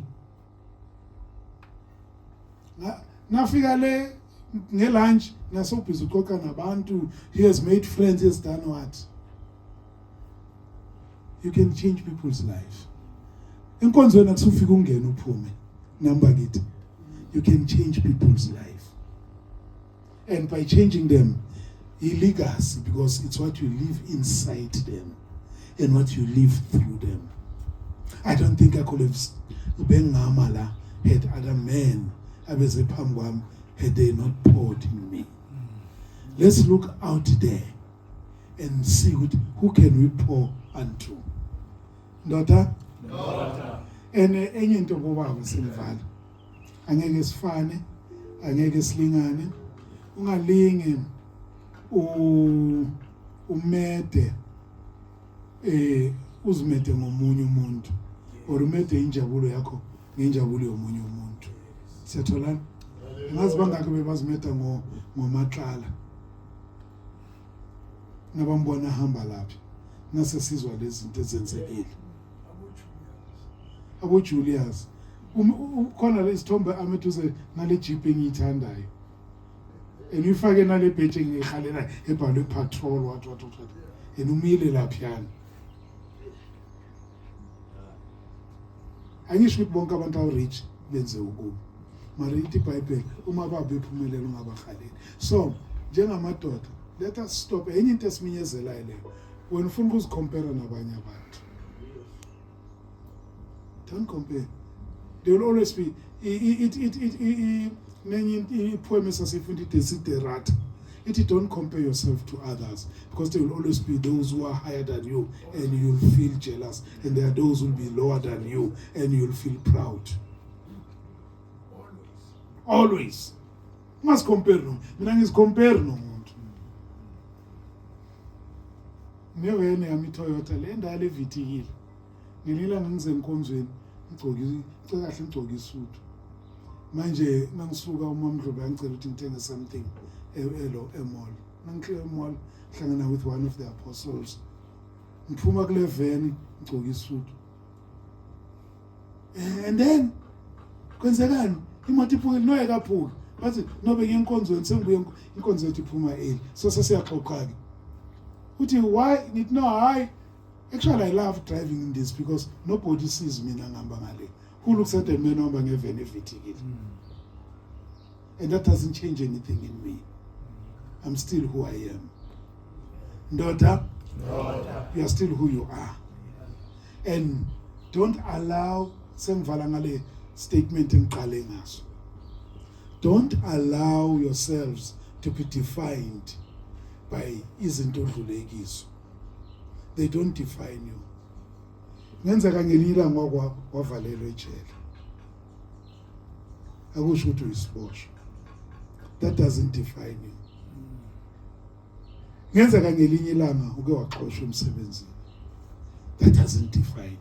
Nafika le ngelunch nasobhizi uxoxa nabantu, he has made friends, he has done what? You can change people's lives. Enkonzweni akusufika ungena uphume namba kithi. You can change people's life. And by changing them, legacy, because it's what you live inside them and what you live through them. I don't think I could have been Ngamala had other men had they not poured in me. Let's look out there and see who can we pour unto. Daughter? And enye into bobaba selivala. Angeke sifane, angeke silingane. Ungalingi umede uzimede ngomunye umuntu or umede injabulo yakho ngenjabulo yomunye umuntu. Siyatholana? Ngazi bangake bebazimeda ngomaxala. Nabambona hamba lapha. Nase sizwa lezi zinto ezenzekile. Abo Julius ukhona lesithombe ameduze nale jeep engiyithandayo. Engifake nale badge engihalela ebhalwe patrol what. Enumile lapha. Angisho ukuthi bonke abantu average benze ukuba. Mara ithi iBhayibheli uma babe ephumelela ungabahaleli. So njengamadoda, let us stop. Enye into esiminyezelayo leyo. When ufuna ukuzicompare nabanye abantu, don't compare. There will always be nenye poem esasifunda Desiderata. Don't compare yourself to others, because there will always be those who are higher than you and you'll feel jealous, and there are those who will be lower than you and you'll feel proud. Always. Must compare no. Mina compare no muntu. Ngewene yami Toyota le ndala evitikile. Ngilila ngize enkonzweni ngigcoka isudu. Manje ngisuka uMamdlovu angicela ukuthi ngithenge something emall. Ngicela emall hlangana with one of the apostles. Ngiphuma kule van ngigcoka isudu. And then kwenzekani? Imoto iphukile noye kaphula. Bathi nobe ngenkonzweni sengibuye inkonzo yethu iphuma early. So sesiyaxoxa-ke. Uthi why need no high? Actually, I love driving in this because nobody sees me ngihamba ngale. Who looks at a man ohamba ngevan evitikile? And that doesn't change anything in me. I'm still who I am. Daughter, you are still who you are. And don't allow sengivala ngale statement engiqale ngaso. Don't allow yourselves to be defined by izinto odlulekizo. They don't define you. Ngenzeka ngelinye ilanga wavalelwa ejele. Akusho ukuthi uyisiboshwa. That doesn't define you. Ngenzeka ngelinye ilanga uke waxoshwa emsebenzini. That doesn't define you.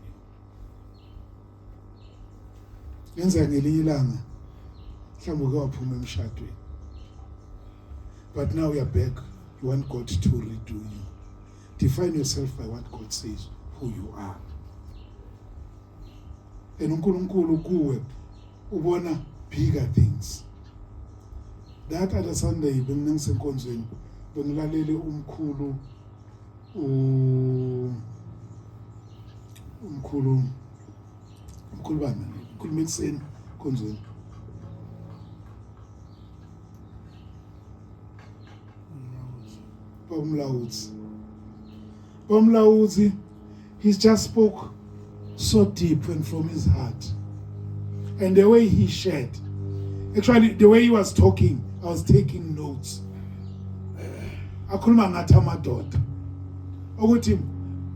Ngenzeka ngelinye ilanga mhlawumbe uke waphuma emshadweni. But now you are back. You want God to redo you. Define yourself by what God says who you are. And uNkulunkulu kuwe ubona bigger things. That other Sunday bengingisenkonzweni bengilalele umkhulu bani umkhulu Mixen konzweni. Bomlawuzi, he's just spoke so deep and from his heart. And the way he shared, actually the way he was talking, I was taking notes. Akhuluma ngathi amadoda ukuthi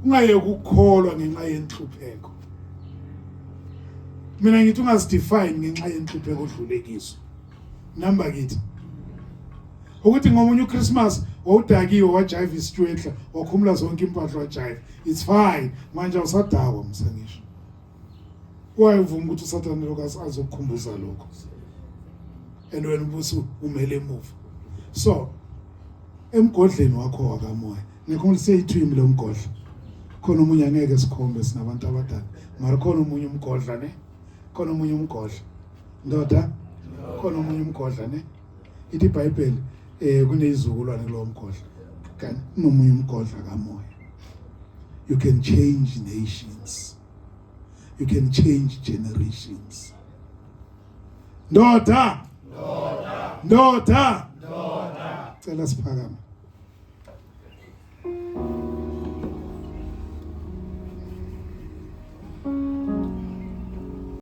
ungaye ukukholwa ngenxa yenhlupheko. Mina ngithi ungazidefine ngenxa yenhlupheko odlulekiso. Number kithi ukuthi ngomunye uChristmas wawudakiwe wajive isitwetla wakhumula zonke impahla wajive. It's fine. Manje awusadakwa msangisho. Wayevuma ukuthi uSathane lokho azokukhumbuza lokho. And wena ubuso umele emuva. So emgodleni wakho wakamoya ngikholise ithwimi lomgodla. Khona umunye angeke sikhombe sinabantu abadala. Mara khona umunye umgodla ne? Khona umunye umgodla. Ndoda? Khona umunye umgodla ne? Ithi iBhayibheli kunezizukulwane kulo mgodla. Kanti nomunye umgodla kamoya. You can change nations. You can change generations. Ndoda. Cela siphakama.